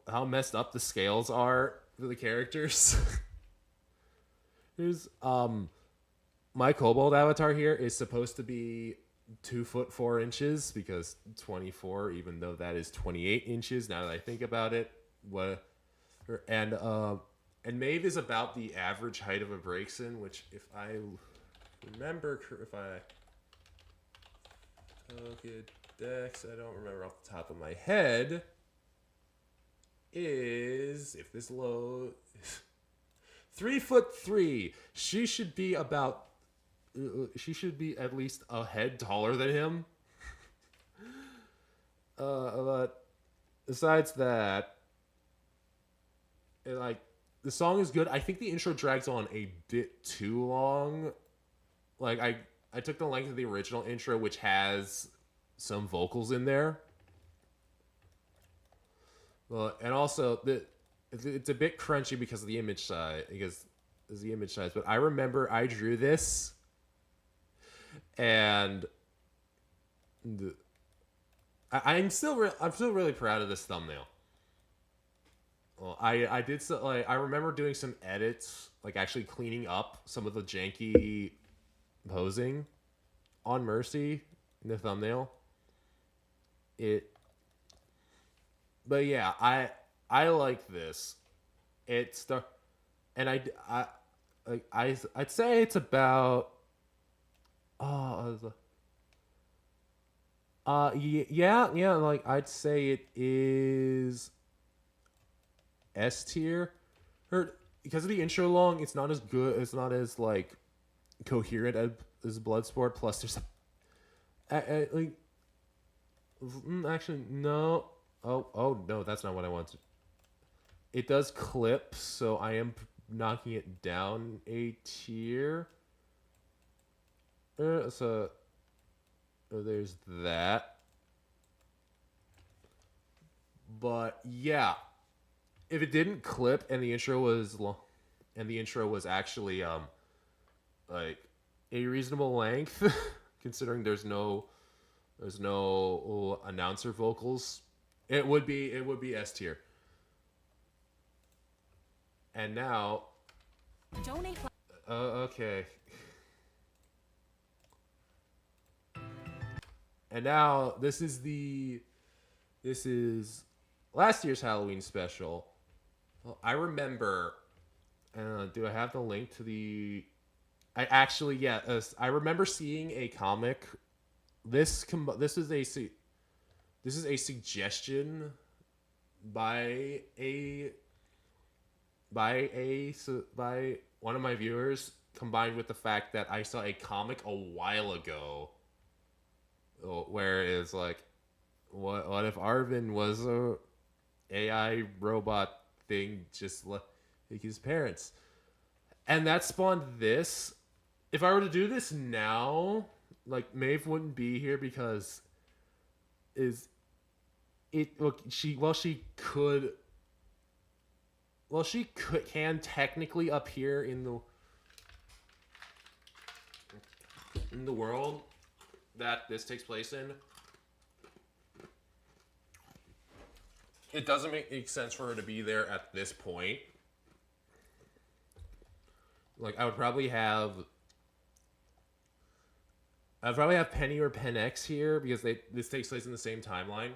how messed up the scales are for the characters? Here's my Kobold avatar here is supposed to be 2 foot 4 inches because 24, even though that is 28 inches. Now that I think about it, and and Maeve is about the average height of a Braixen, which if I remember, if I Dex, I don't remember off the top of my head, is, if this low, 3'3". She should be at least a head taller than him. But besides that, the song is good. I think the intro drags on a bit too long. Like I took the length of the original intro, which has some vocals in there. Well, and also it's a bit crunchy because of the image size. But I remember I drew this, and I'm still really proud of this thumbnail. Well, I did so, I remember doing some edits, like actually cleaning up some of the janky posing on Mercy in the thumbnail. But yeah, I like this. And I'd say it's about yeah, like I'd say it is S tier. Because of the intro long, it's not as good. It's not as like coherent as Bloodsport. Plus, there's actually no. Oh no, that's not what I wanted. It does clip, so I am knocking it down a tier. So there's that. But yeah, if it didn't clip and the intro was long, and the intro was actually like a reasonable length, considering there's no announcer vocals, it would be S tier. And now, donate. Okay. And now this is last year's Halloween special. Well, I remember. Do I have the link to the? I actually I remember seeing a comic. This is a suggestion by one of my viewers, combined with the fact that I saw a comic a while ago where it's like, what if Arvin was a AI robot thing just like his parents? And that spawned this. If I were to do this now, like, Maeve wouldn't be here because she can technically appear in the world that this takes place in. It doesn't make sense for her to be there at this point. Like, I would probably have Penny or Pen X here because this takes place in the same timeline.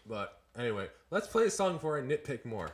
But anyway, let's play a song before I nitpick more.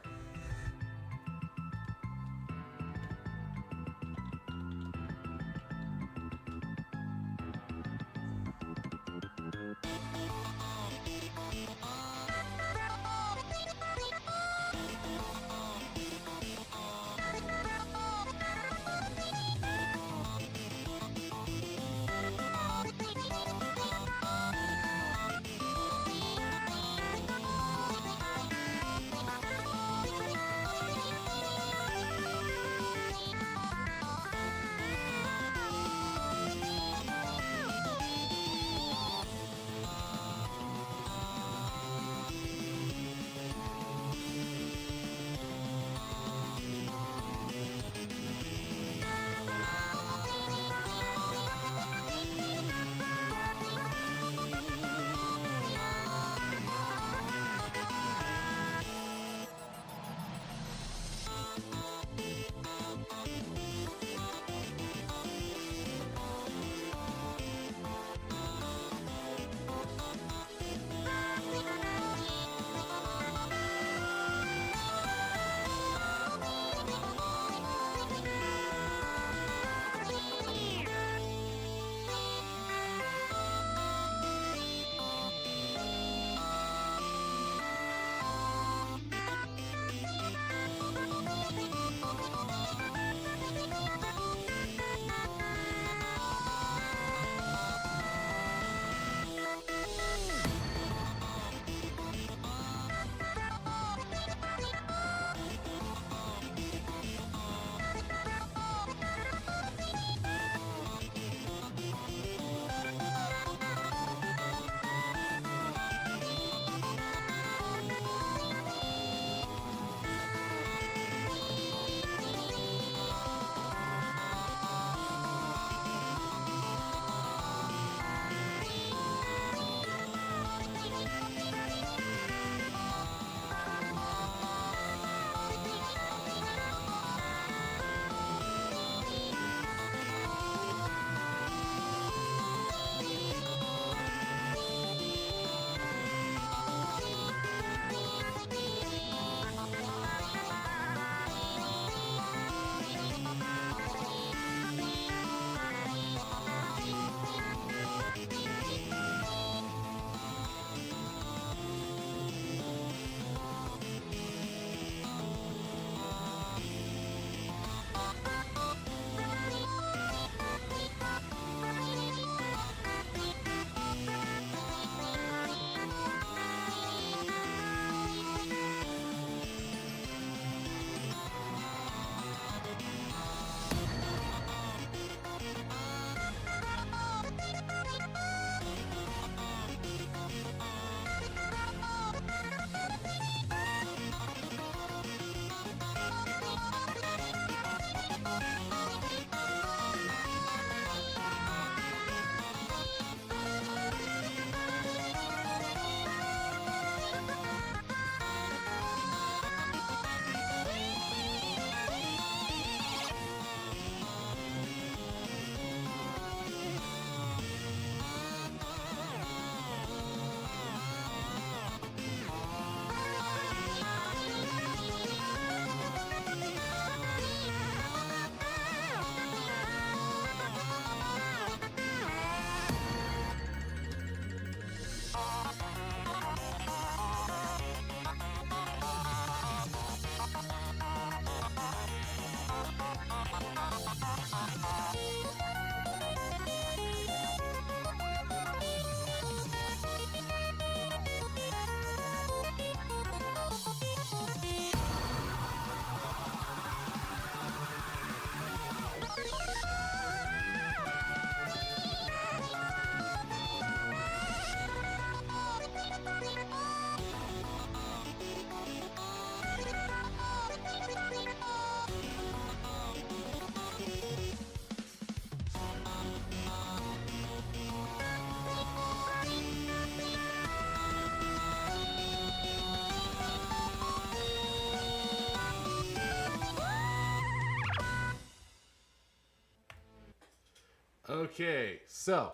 Okay, so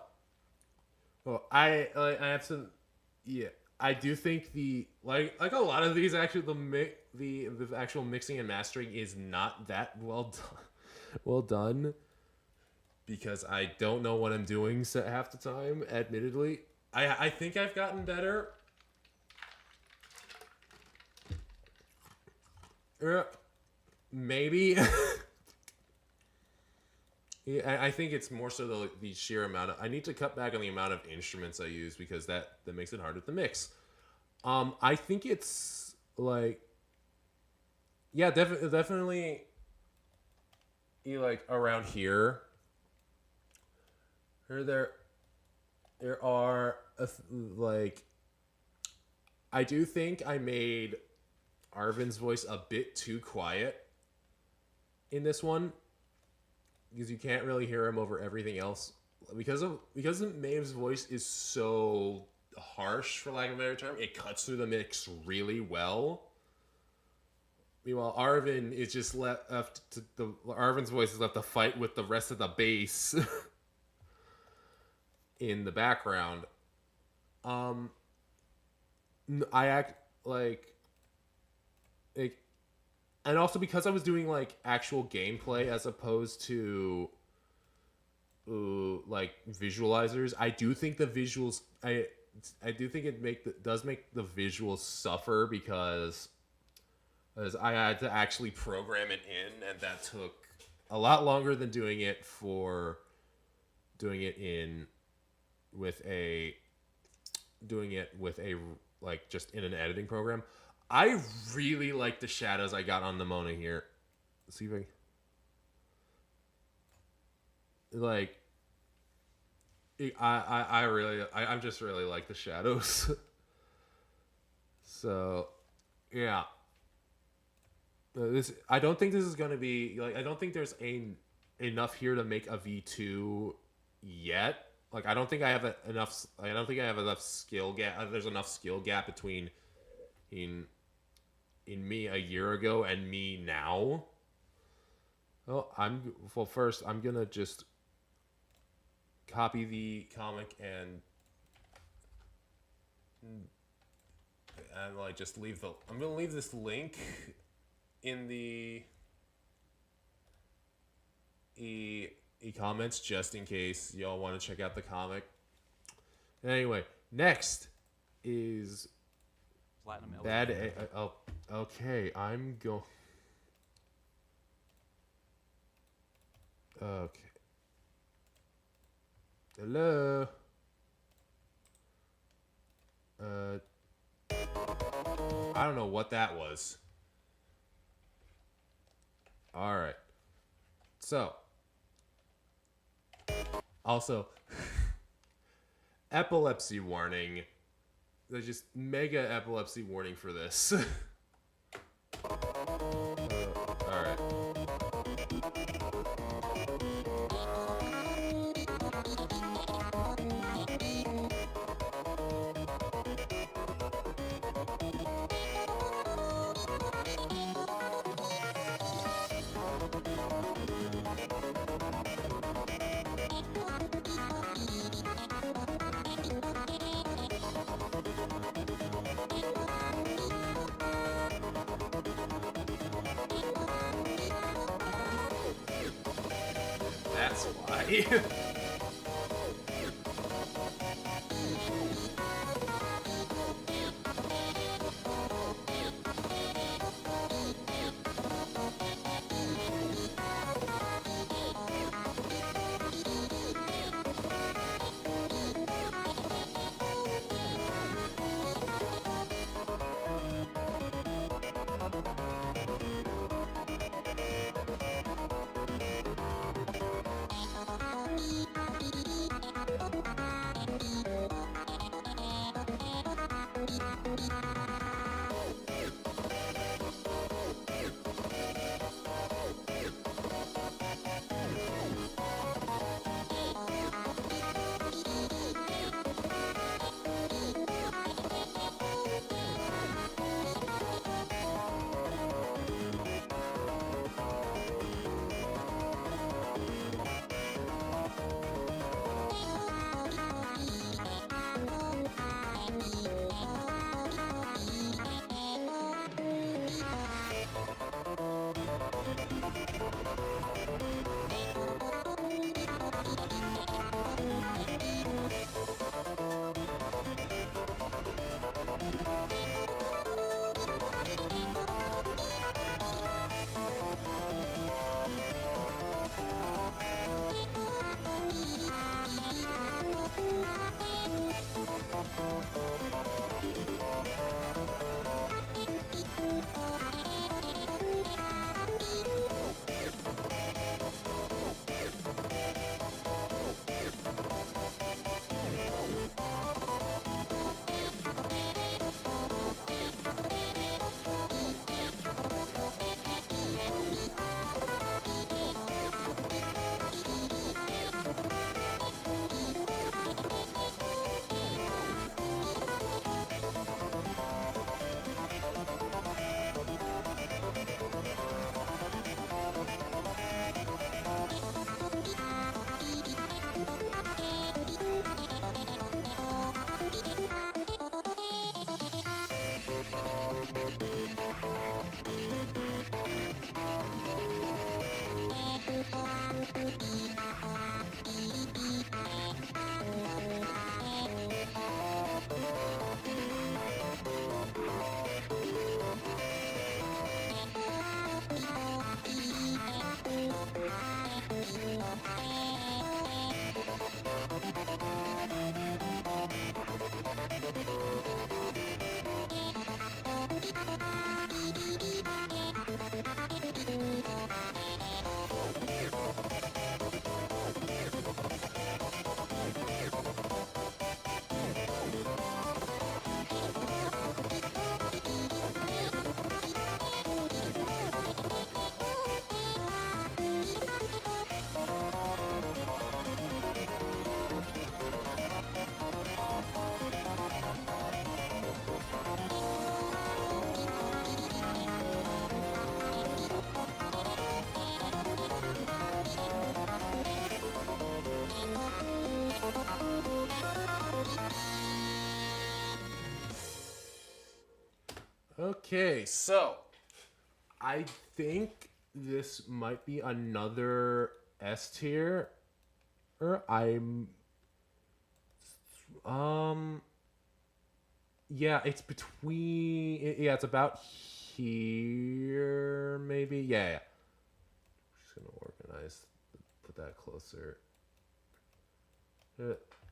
well, I have some, yeah. I do think the like a lot of these actually the actual mixing and mastering is not that well done, well done because I don't know what I'm doing half the time. Admittedly, I think I've gotten better. Maybe. Yeah, I think it's more so the sheer amount of. I need to cut back on the amount of instruments I use because that makes it harder to mix. I think it's like, yeah, definitely, like around here. There are like, I do think I made Arvin's voice a bit too quiet in this one because you can't really hear him over everything else because Maeve's voice is so harsh, for lack of a better term. It cuts through the mix really well. Meanwhile, Arvin is just left to Arvin's voice is left to fight with the rest of the bass in the background. I act like and also because I was doing like actual gameplay as opposed to like visualizers, I do think the visuals I do think it does make the visuals suffer because I had to actually program it in, and that took a lot longer than doing it with a like just in an editing program. I really like the shadows I got on the Mona here. Let's see if I just really like the shadows. So, yeah. I don't think this is gonna be like. I don't think there's enough here to make a V2 yet. Like, I don't think I have enough. I don't think I have enough skill gap. There's enough skill gap between in me a year ago and me now. Well, first I'm gonna just copy the comic and like just I'm gonna leave this link in the comments just in case y'all want to check out the comic. Anyway, next is Platinum bad. Okay, I'm going. Okay. Hello. I don't know what that was. All right. So, also, epilepsy warning. There's just mega epilepsy warning for this. All right. That's why. Okay, so I think this might be another S tier. I'm yeah, it's between yeah, it's about here maybe. Yeah. Just gonna organize, put that closer.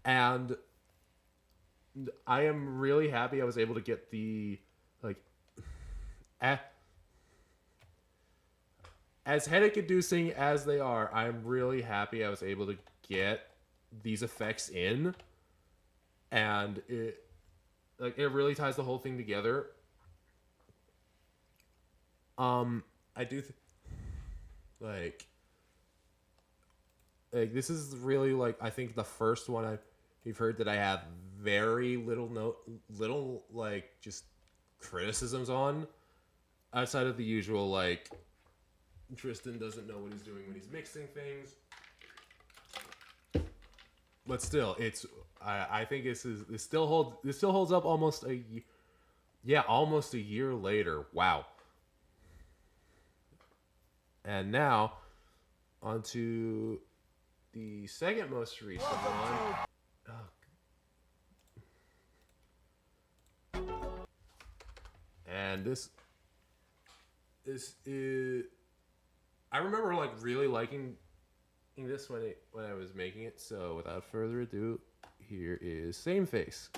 And I am really happy I was able to get the like as headache-inducing as they are, I'm really happy I was able to get these effects in, and it really ties the whole thing together. I do like this is really I think the first one you've heard that I have very little just criticisms on, outside of the usual Tristan doesn't know what he's doing when he's mixing things. But still, I think this still holds up almost a year later. Wow. And now onto the second most recent one. And this is I remember really liking this when I was making it. So without further ado, here is Same Face.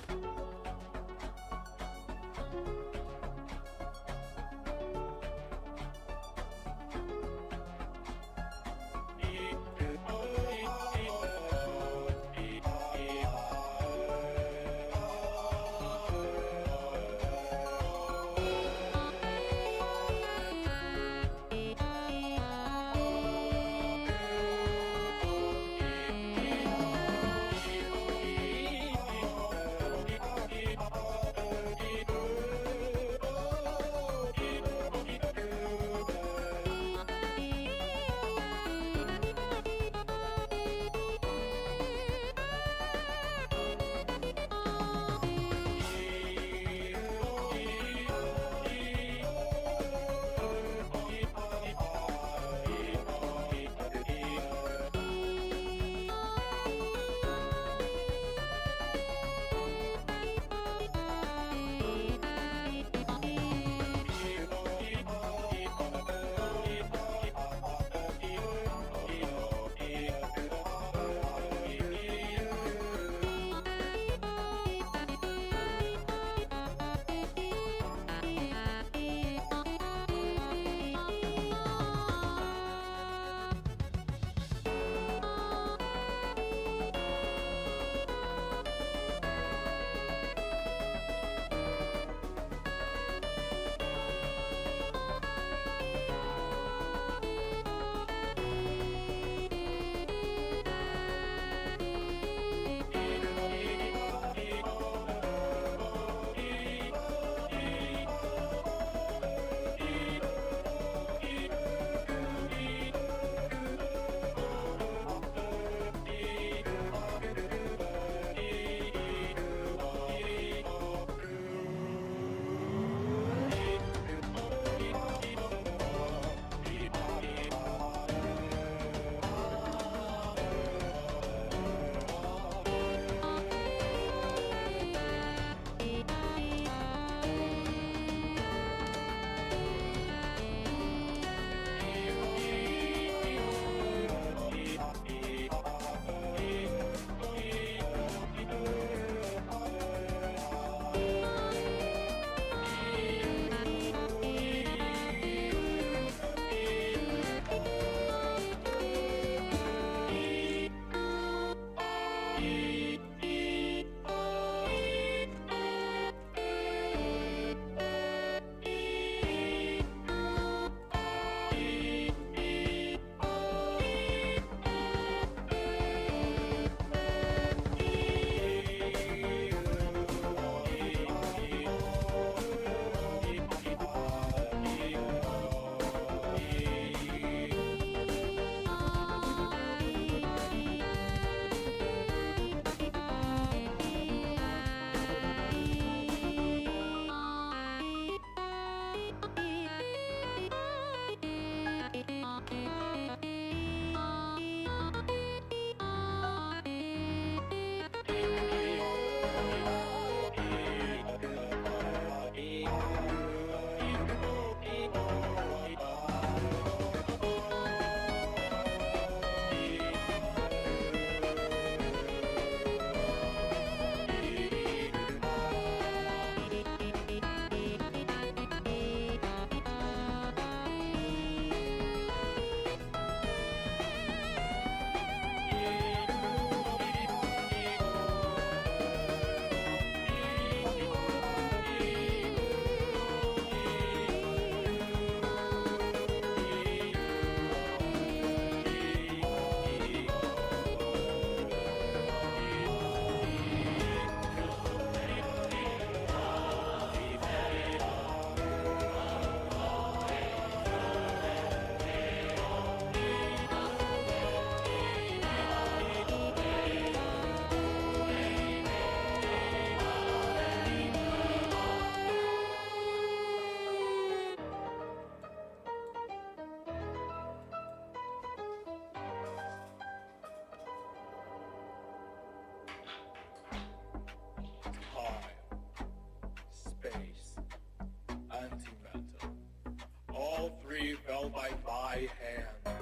held by my hand.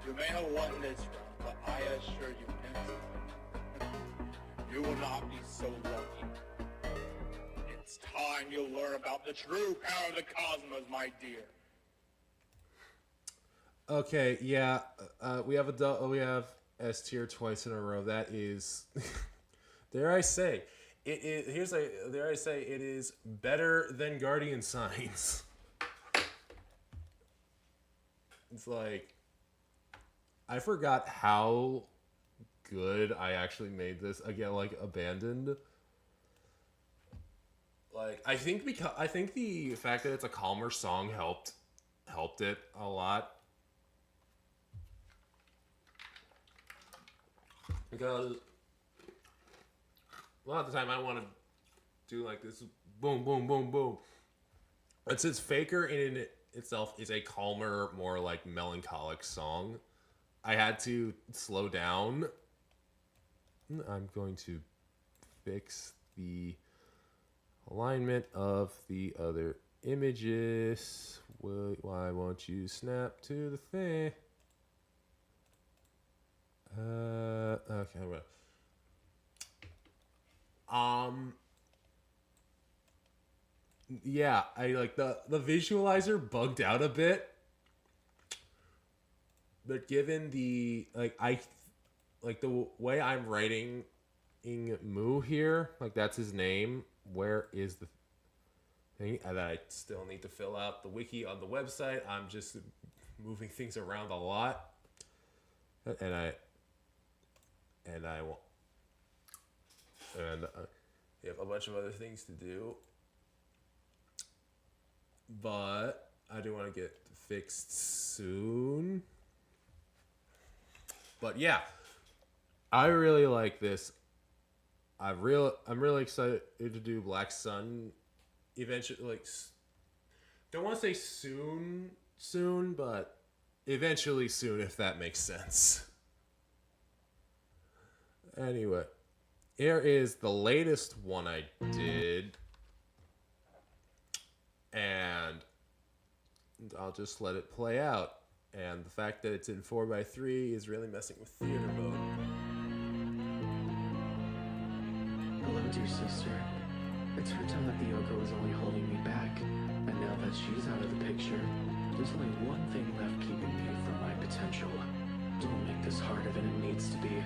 You may have won this round, but I assure you next time, you will not be so lucky. It's time you learn about the true power of the cosmos, my dear. Okay, yeah, we have we have S tier twice in a row. That is, dare I say, it is. Dare I say, it is better than Guardian Signs. It's like, I forgot how good I actually made this. Again, like Abandoned. Like I think the fact that it's a calmer song helped it a lot. Because a lot of the time I want to do like this boom, boom, boom, boom. And since Faker in itself is a calmer, more like melancholic song, I had to slow down. I'm going to fix the alignment of the other images. Why won't you snap to the thing? Okay, well. Yeah, I like the visualizer bugged out a bit. But given the the way I'm writing Moo here, like that's his name. Where is the thing that I still need to fill out the wiki on the website? I'm just moving things around a lot. And I have a bunch of other things to do, but I do want to get fixed soon. But yeah, I really like this. I'm really excited to do Black Sun eventually. Like, don't want to say soon, but eventually soon, if that makes sense. Anyway, here is the latest one I did. And I'll just let it play out. And the fact that it's in 4x3 is really messing with theater mode. Hello, dear sister. It turns out that the Yoko was only holding me back. And now that she's out of the picture, there's only one thing left keeping me from my potential. Don't make this harder than it needs to be.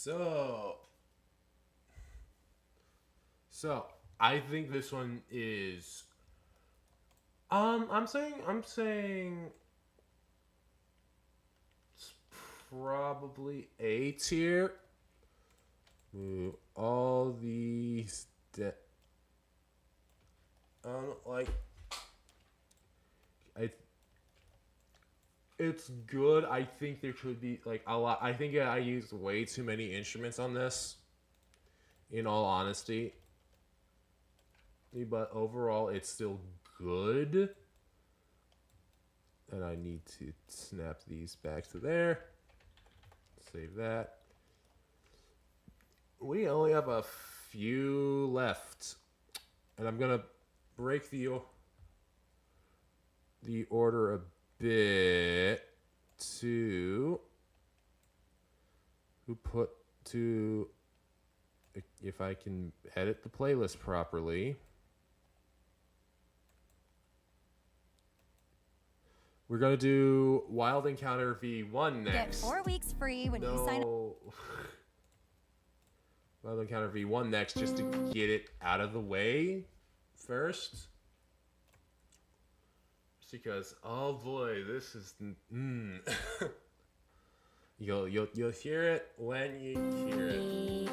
So I think this one is I'm saying it's probably A tier. Move all these like it's good. I think there could be like a lot. I think I used way too many instruments on this, in all honesty. But overall, it's still good. And I need to snap these back to there. Save that. We only have a few left. And I'm going to break the order a bit to if I can edit the playlist properly. We're gonna do Wild Encounter V1 next. Get 4 weeks free when you sign up. Wild Encounter V1 next, just to get it out of the way first. Just because, oh boy, this is you'll hear it when you hear it.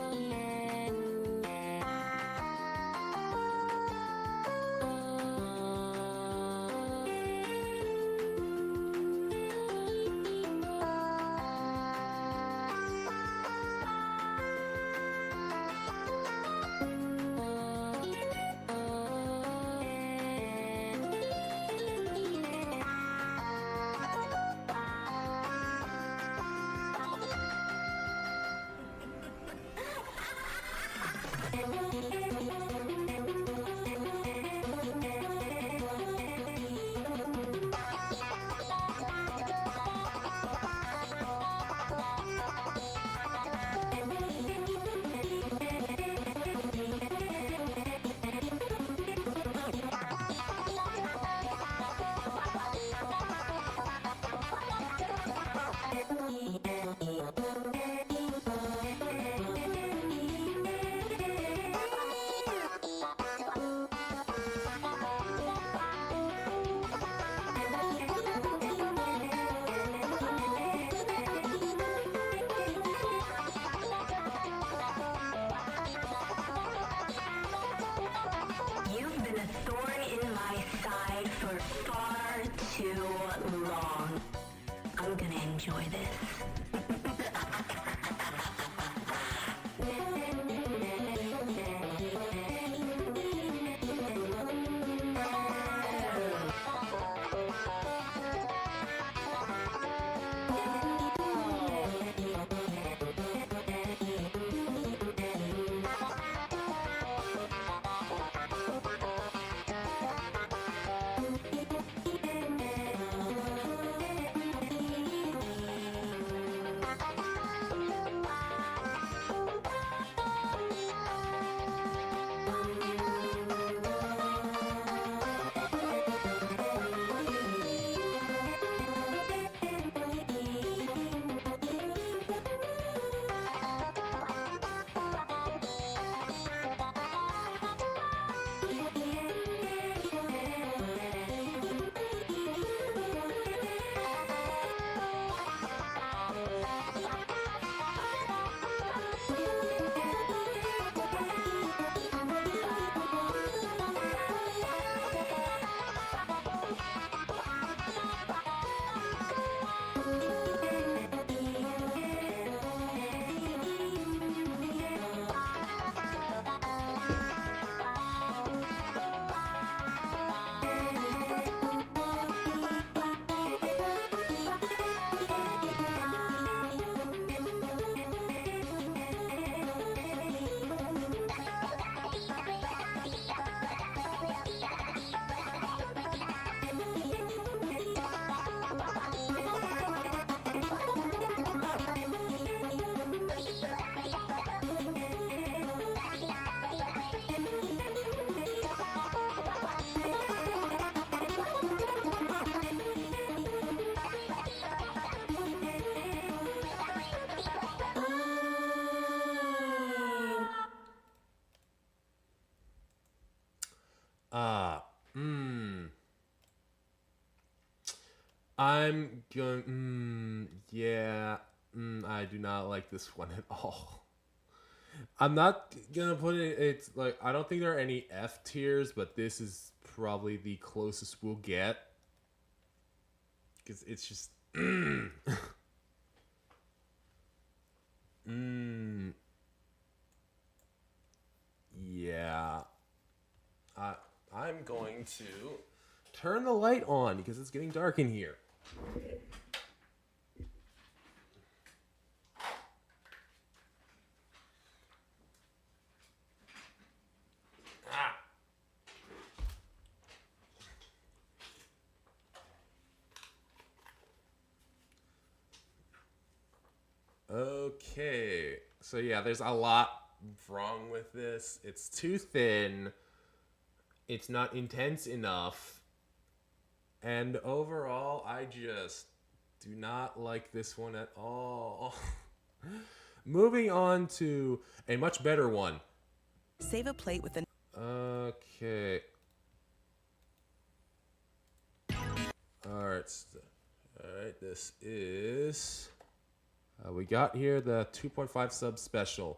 Enjoy this. I'm going. Yeah. I do not like this one at all. I'm not gonna put it. It's like I don't think there are any F tiers, but this is probably the closest we'll get because it's just. Yeah. I'm going to turn the light on because it's getting dark in here. Okay, so yeah, there's a lot wrong with this. It's too thin. It's not intense enough. And overall, I just do not like this one at all. Moving on to a much better one. Save a plate with the... Okay. Alright, this is... we got here the 2.5 sub special.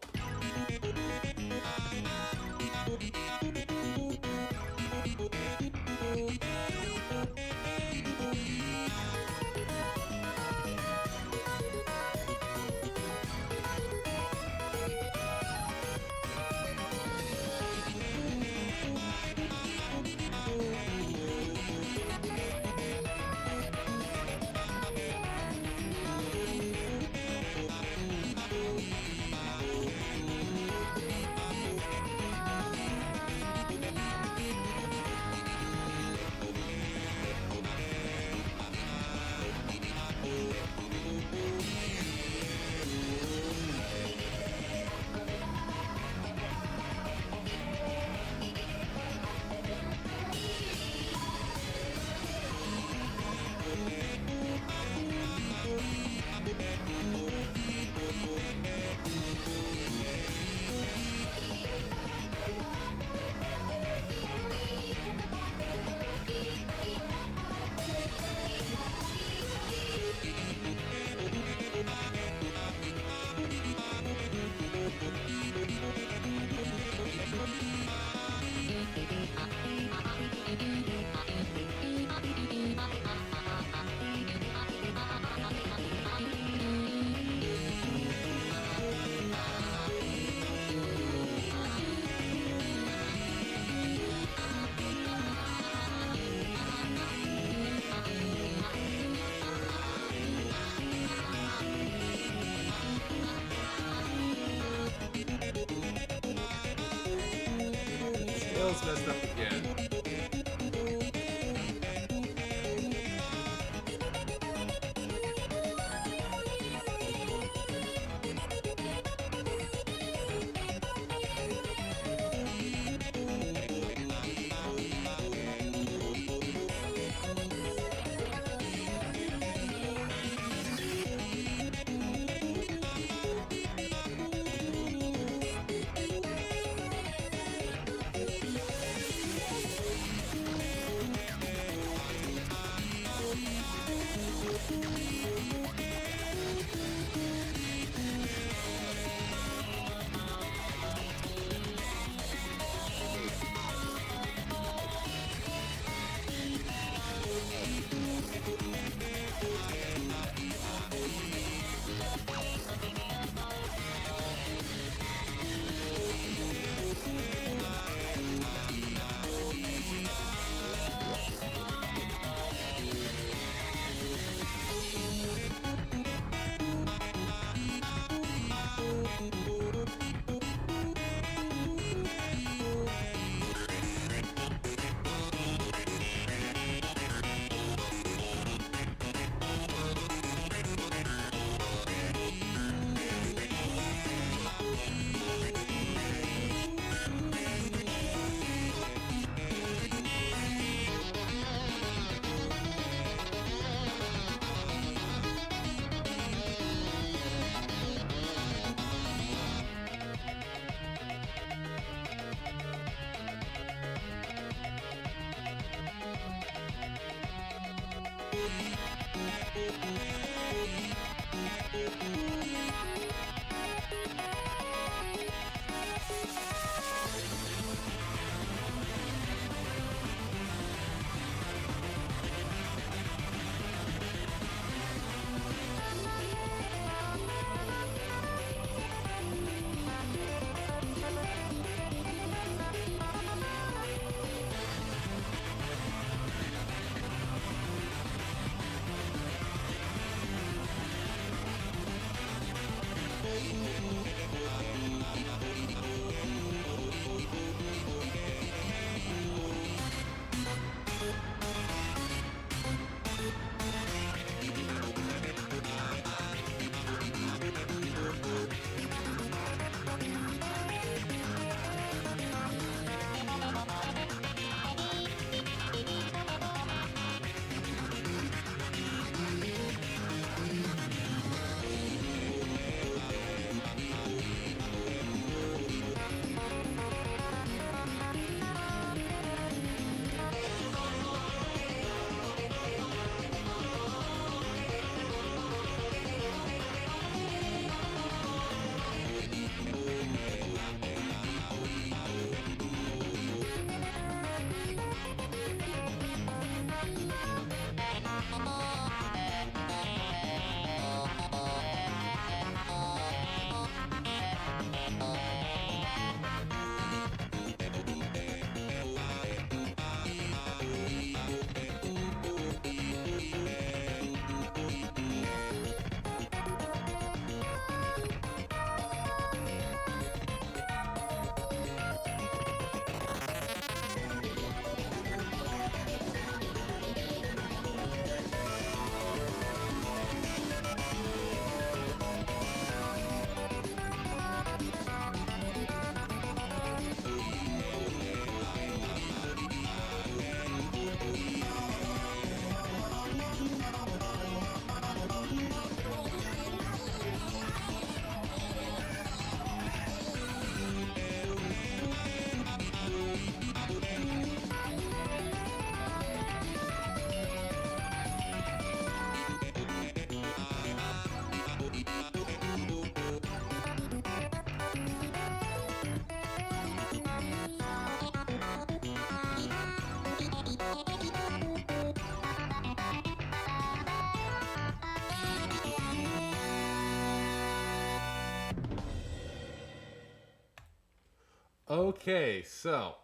Okay, so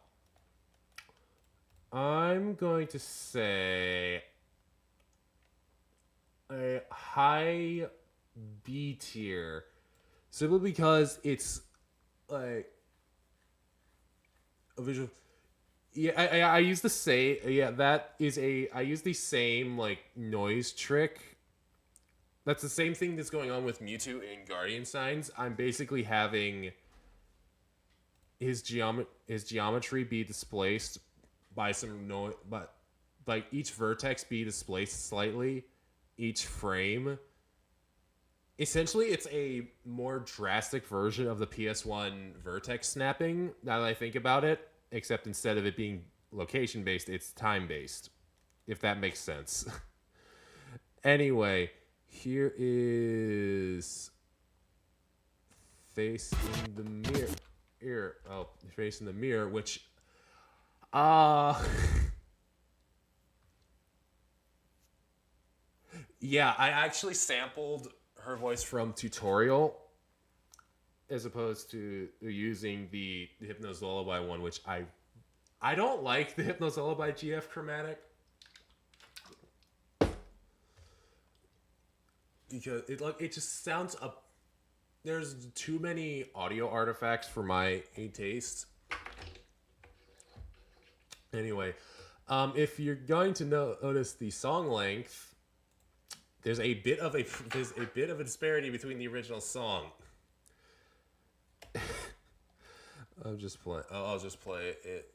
I'm going to say a high B tier, simply because it's like a visual. Yeah, I use the same. Yeah, that is a. I use the same like noise trick. That's the same thing that's going on with Mewtwo in Guardian Signs. I'm basically having his geometry be displaced by some noise, but like each vertex be displaced slightly, each frame. Essentially, it's a more drastic version of the PS1 vertex snapping, now that I think about it, except instead of it being location-based, it's time-based, if that makes sense. Anyway, here is Face in the Mirror. Face in the Mirror, which... yeah, I actually sampled her voice from Tutorial as opposed to using the Hypno's Lullaby one, which I don't like the Hypno's Lullaby GF chromatic because it just sounds up. There's too many audio artifacts for my taste. Anyway, if you're going to notice the song length, there's a bit of a disparity between the original song. I'll just play it.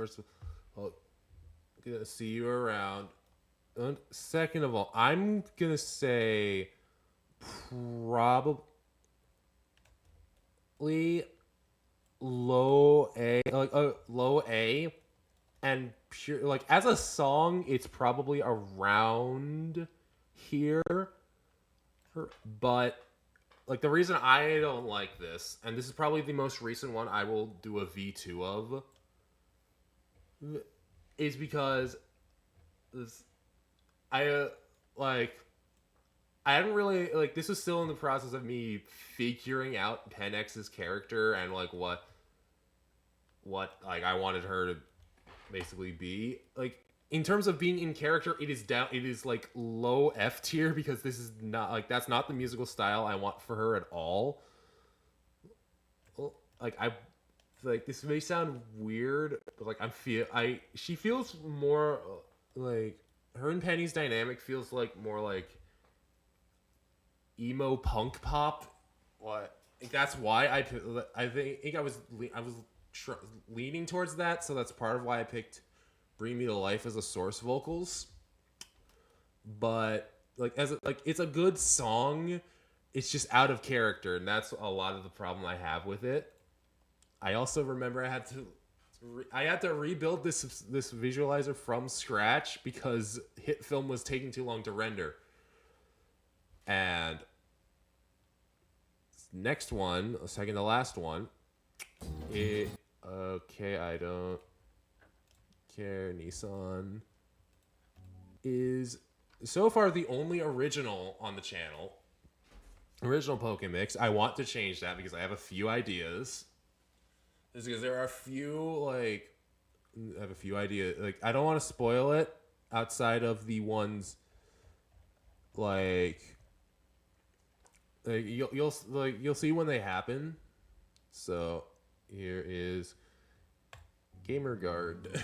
First of all, gonna see you around. And second of all, I'm gonna say probably low A, like low A, and pure like as a song, it's probably around here, but like the reason I don't like this, and this is probably the most recent one I will do a V2 of, is because I haven't really like this is still in the process of me figuring out Pen X's character and like what like I wanted her to basically be. Like in terms of being in character, it is like low F tier because this is not like that's not the musical style I want for her at all. Like this may sound weird, but like she feels more like her and Penny's dynamic feels like more like emo punk pop. What? That's why I think I was leaning towards that, so that's part of why I picked Bring Me to Life as a source vocals. But like it's a good song, it's just out of character, and that's a lot of the problem I have with it. I also remember I had to rebuild this visualizer from scratch because Hit Film was taking too long to render. And next one, second to last one, I don't care. Nissan is so far the only original on the channel. Original Pokemix. I want to change that because I have a few ideas. Just because there are a few ideas. Like I don't want to spoil it outside of the ones like you'll see when they happen. So here is Gamer Guard.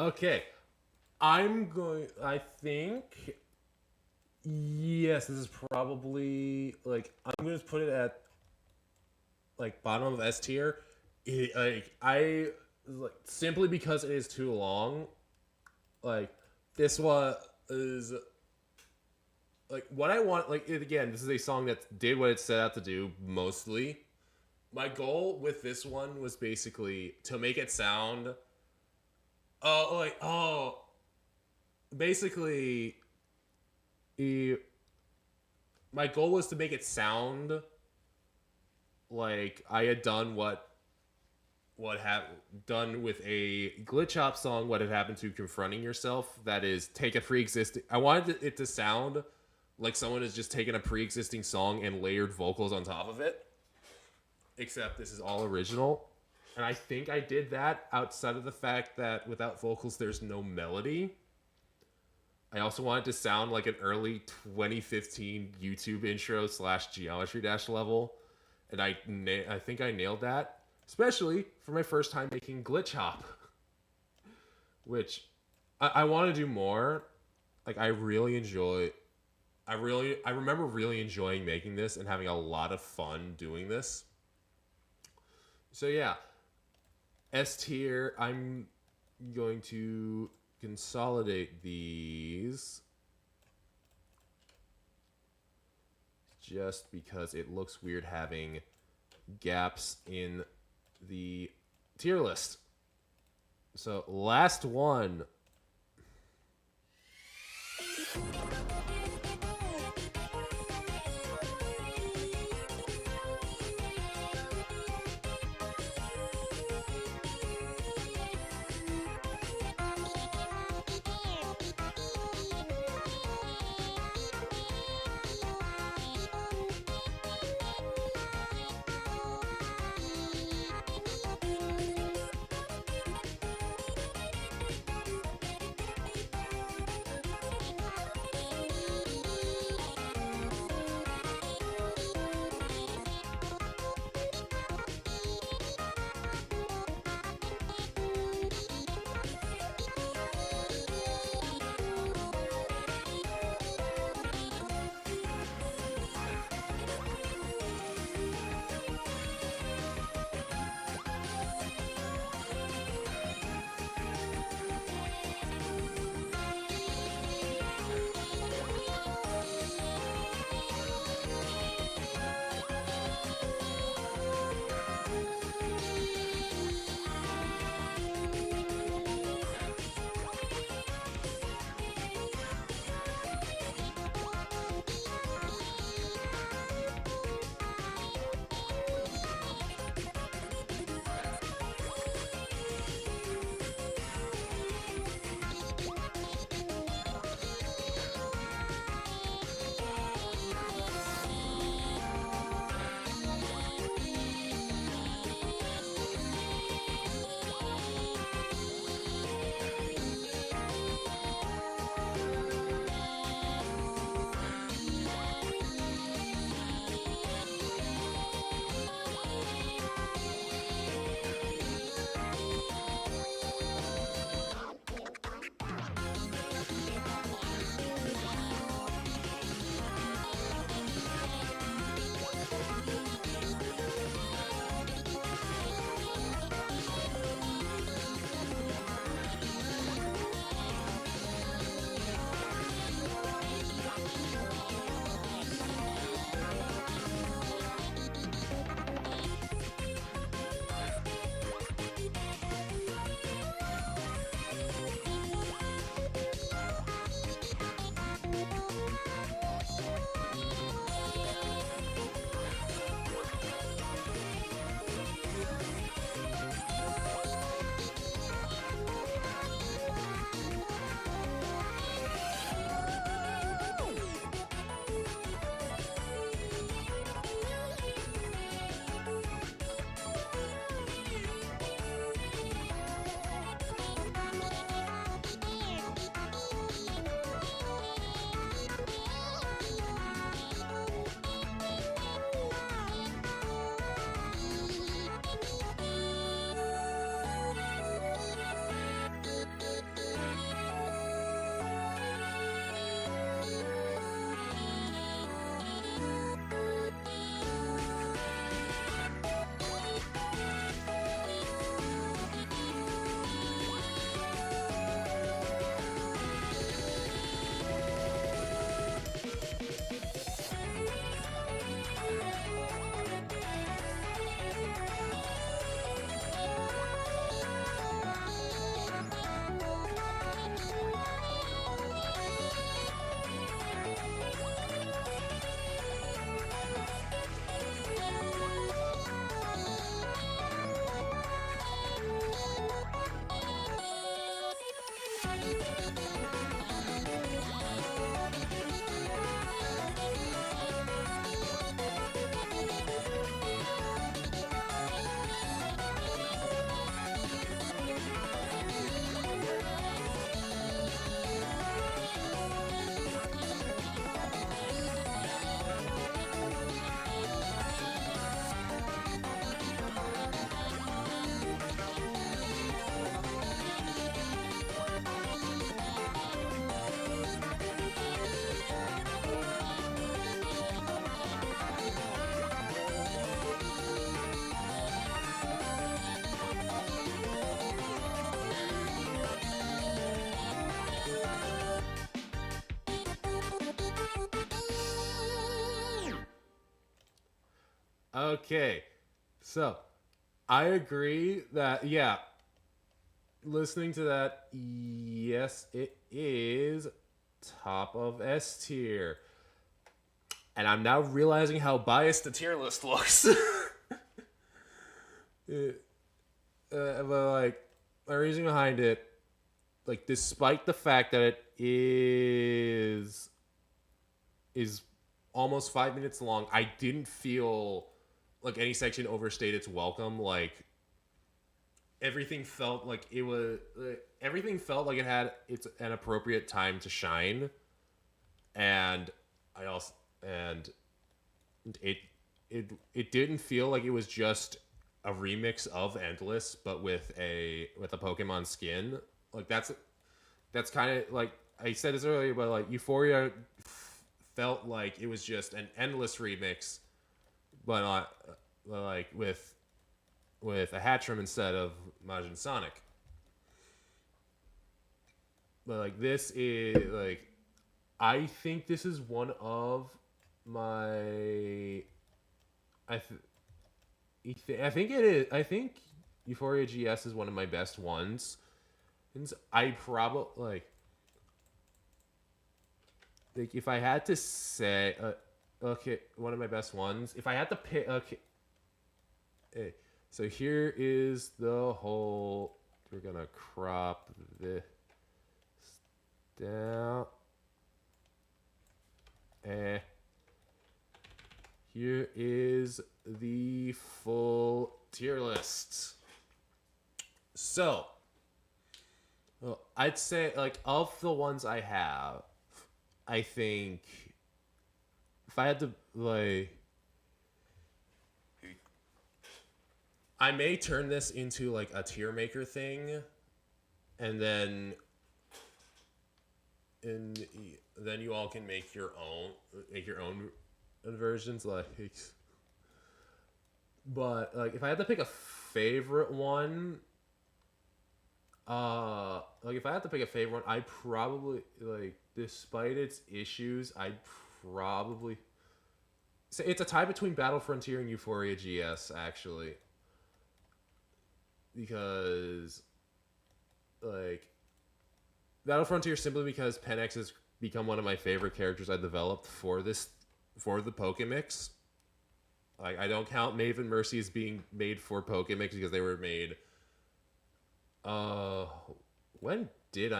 Okay. I think, yes, this is probably, like, I'm going to put it at, like, bottom of S tier. Simply because it is too long, like, this one is, like, what I want, like, again, this is a song that did what it set out to do, mostly. My goal with this one was basically to make it sound, basically, my goal was to make it sound like I had done done with a glitch hop song, what had happened to Confronting Yourself. That is, take a pre-existing. I wanted it to sound like someone has just taken a pre-existing song and layered vocals on top of it. Except this is all original. And I think I did that outside of the fact that without vocals, there's no melody. I also wanted to sound like an early 2015 YouTube intro / Geometry Dash level. And I think I nailed that. Especially for my first time making glitch hop. Which I want to do more. Like, I remember really enjoying making this and having a lot of fun doing this. So yeah, S tier, I'm going to consolidate these just because it looks weird having gaps in the tier list. So last one. Okay, so I agree that yeah, listening to that, yes, it is top of S tier, and I'm now realizing how biased the tier list looks. But like my reasoning behind it, like despite the fact that it is almost 5 minutes long, I didn't feel like any section overstayed its welcome. Like everything felt like it was everything felt like it had its an appropriate time to shine, and I also and it it didn't feel like it was just a remix of Endless, but with a Pokemon skin. Like that's kind of like I said this earlier, but like Euphoria felt like it was just an Endless remix, but not like with a Hatchram instead of Majin Sonic. But like this is like I think this is one of my I think it is. I think Euphoria GS is one of my best ones. And I probably like if I had to say, okay, one of my best ones. If I had to pick, okay, so here is the whole. We're gonna crop this down. Here is the full tier list. So, well, I'd say, like, of the ones I have, I think if I had to, like, I may turn this into, like, a tier maker thing, and then you all can make your own versions, like, but like if I had to pick a favorite one, I'd probably like, despite its issues, I'd probably say it's a tie between Battle Frontier and Euphoria GS, actually, because like Battle Frontier simply because Penix has become one of my favorite characters I developed for the Pokemix. Like, I don't count Maeve and Mercy as being made for Pokemix because they were made. When did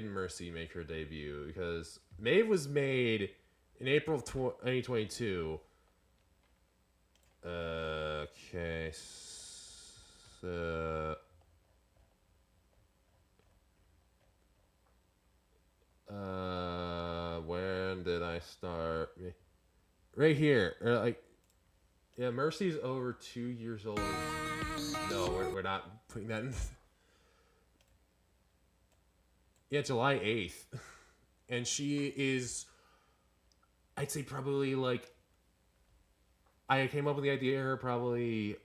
Mercy make her debut? Because Maeve was made in April of 2022. Okay, so. When did I start? Right here. Like, yeah, Mercy's over 2 years old. No, we're not putting that in. Yeah, July 8th. And she is, I'd say probably like, I came up with the idea of her probably,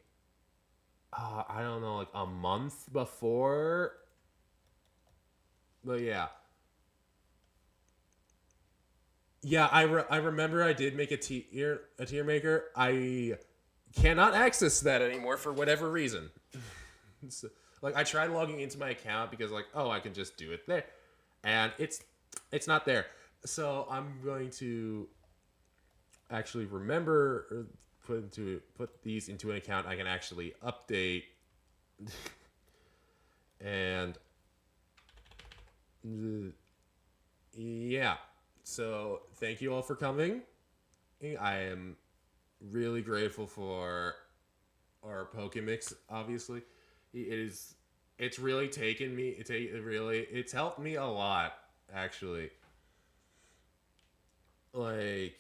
I don't know, like a month before. But yeah. Yeah, I remember I did make a tier maker. I cannot access that anymore for whatever reason. So, like, I tried logging into my account because, like, oh, I can just do it there, and it's not there. So I'm going to actually remember or put these into an account I can actually update, and yeah. So thank you all for coming. I am really grateful for our Pokemix. Obviously, it's really taken me. It's helped me a lot, actually. Like,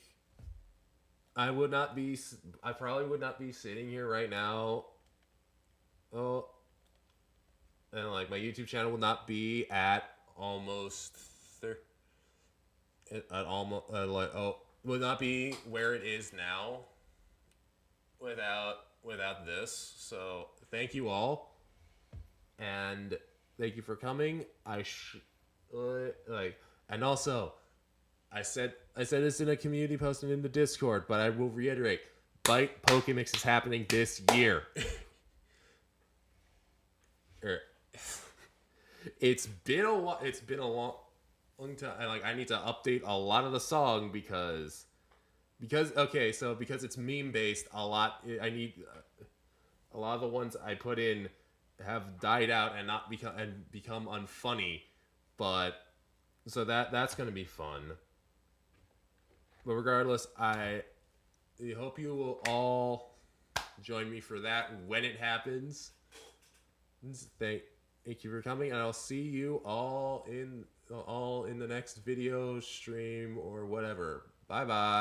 I probably would not be sitting here right now. Oh, and like my YouTube channel would not be at almost. Would not be where it is now without this. So thank you all, and thank you for coming. And also, I said this in a community post and in the Discord, but I will reiterate: Bite Pokemix is happening this year. It's been a while. It's been a long time. And like, I need to update a lot of the song because okay, so because it's meme based, a lot. I need a lot of the ones I put in have died out and not become unfunny. But so that's gonna be fun. But regardless, I hope you will all join me for that when it happens. Thank you for coming, and I'll see you all in the next video, stream, or whatever. Bye bye.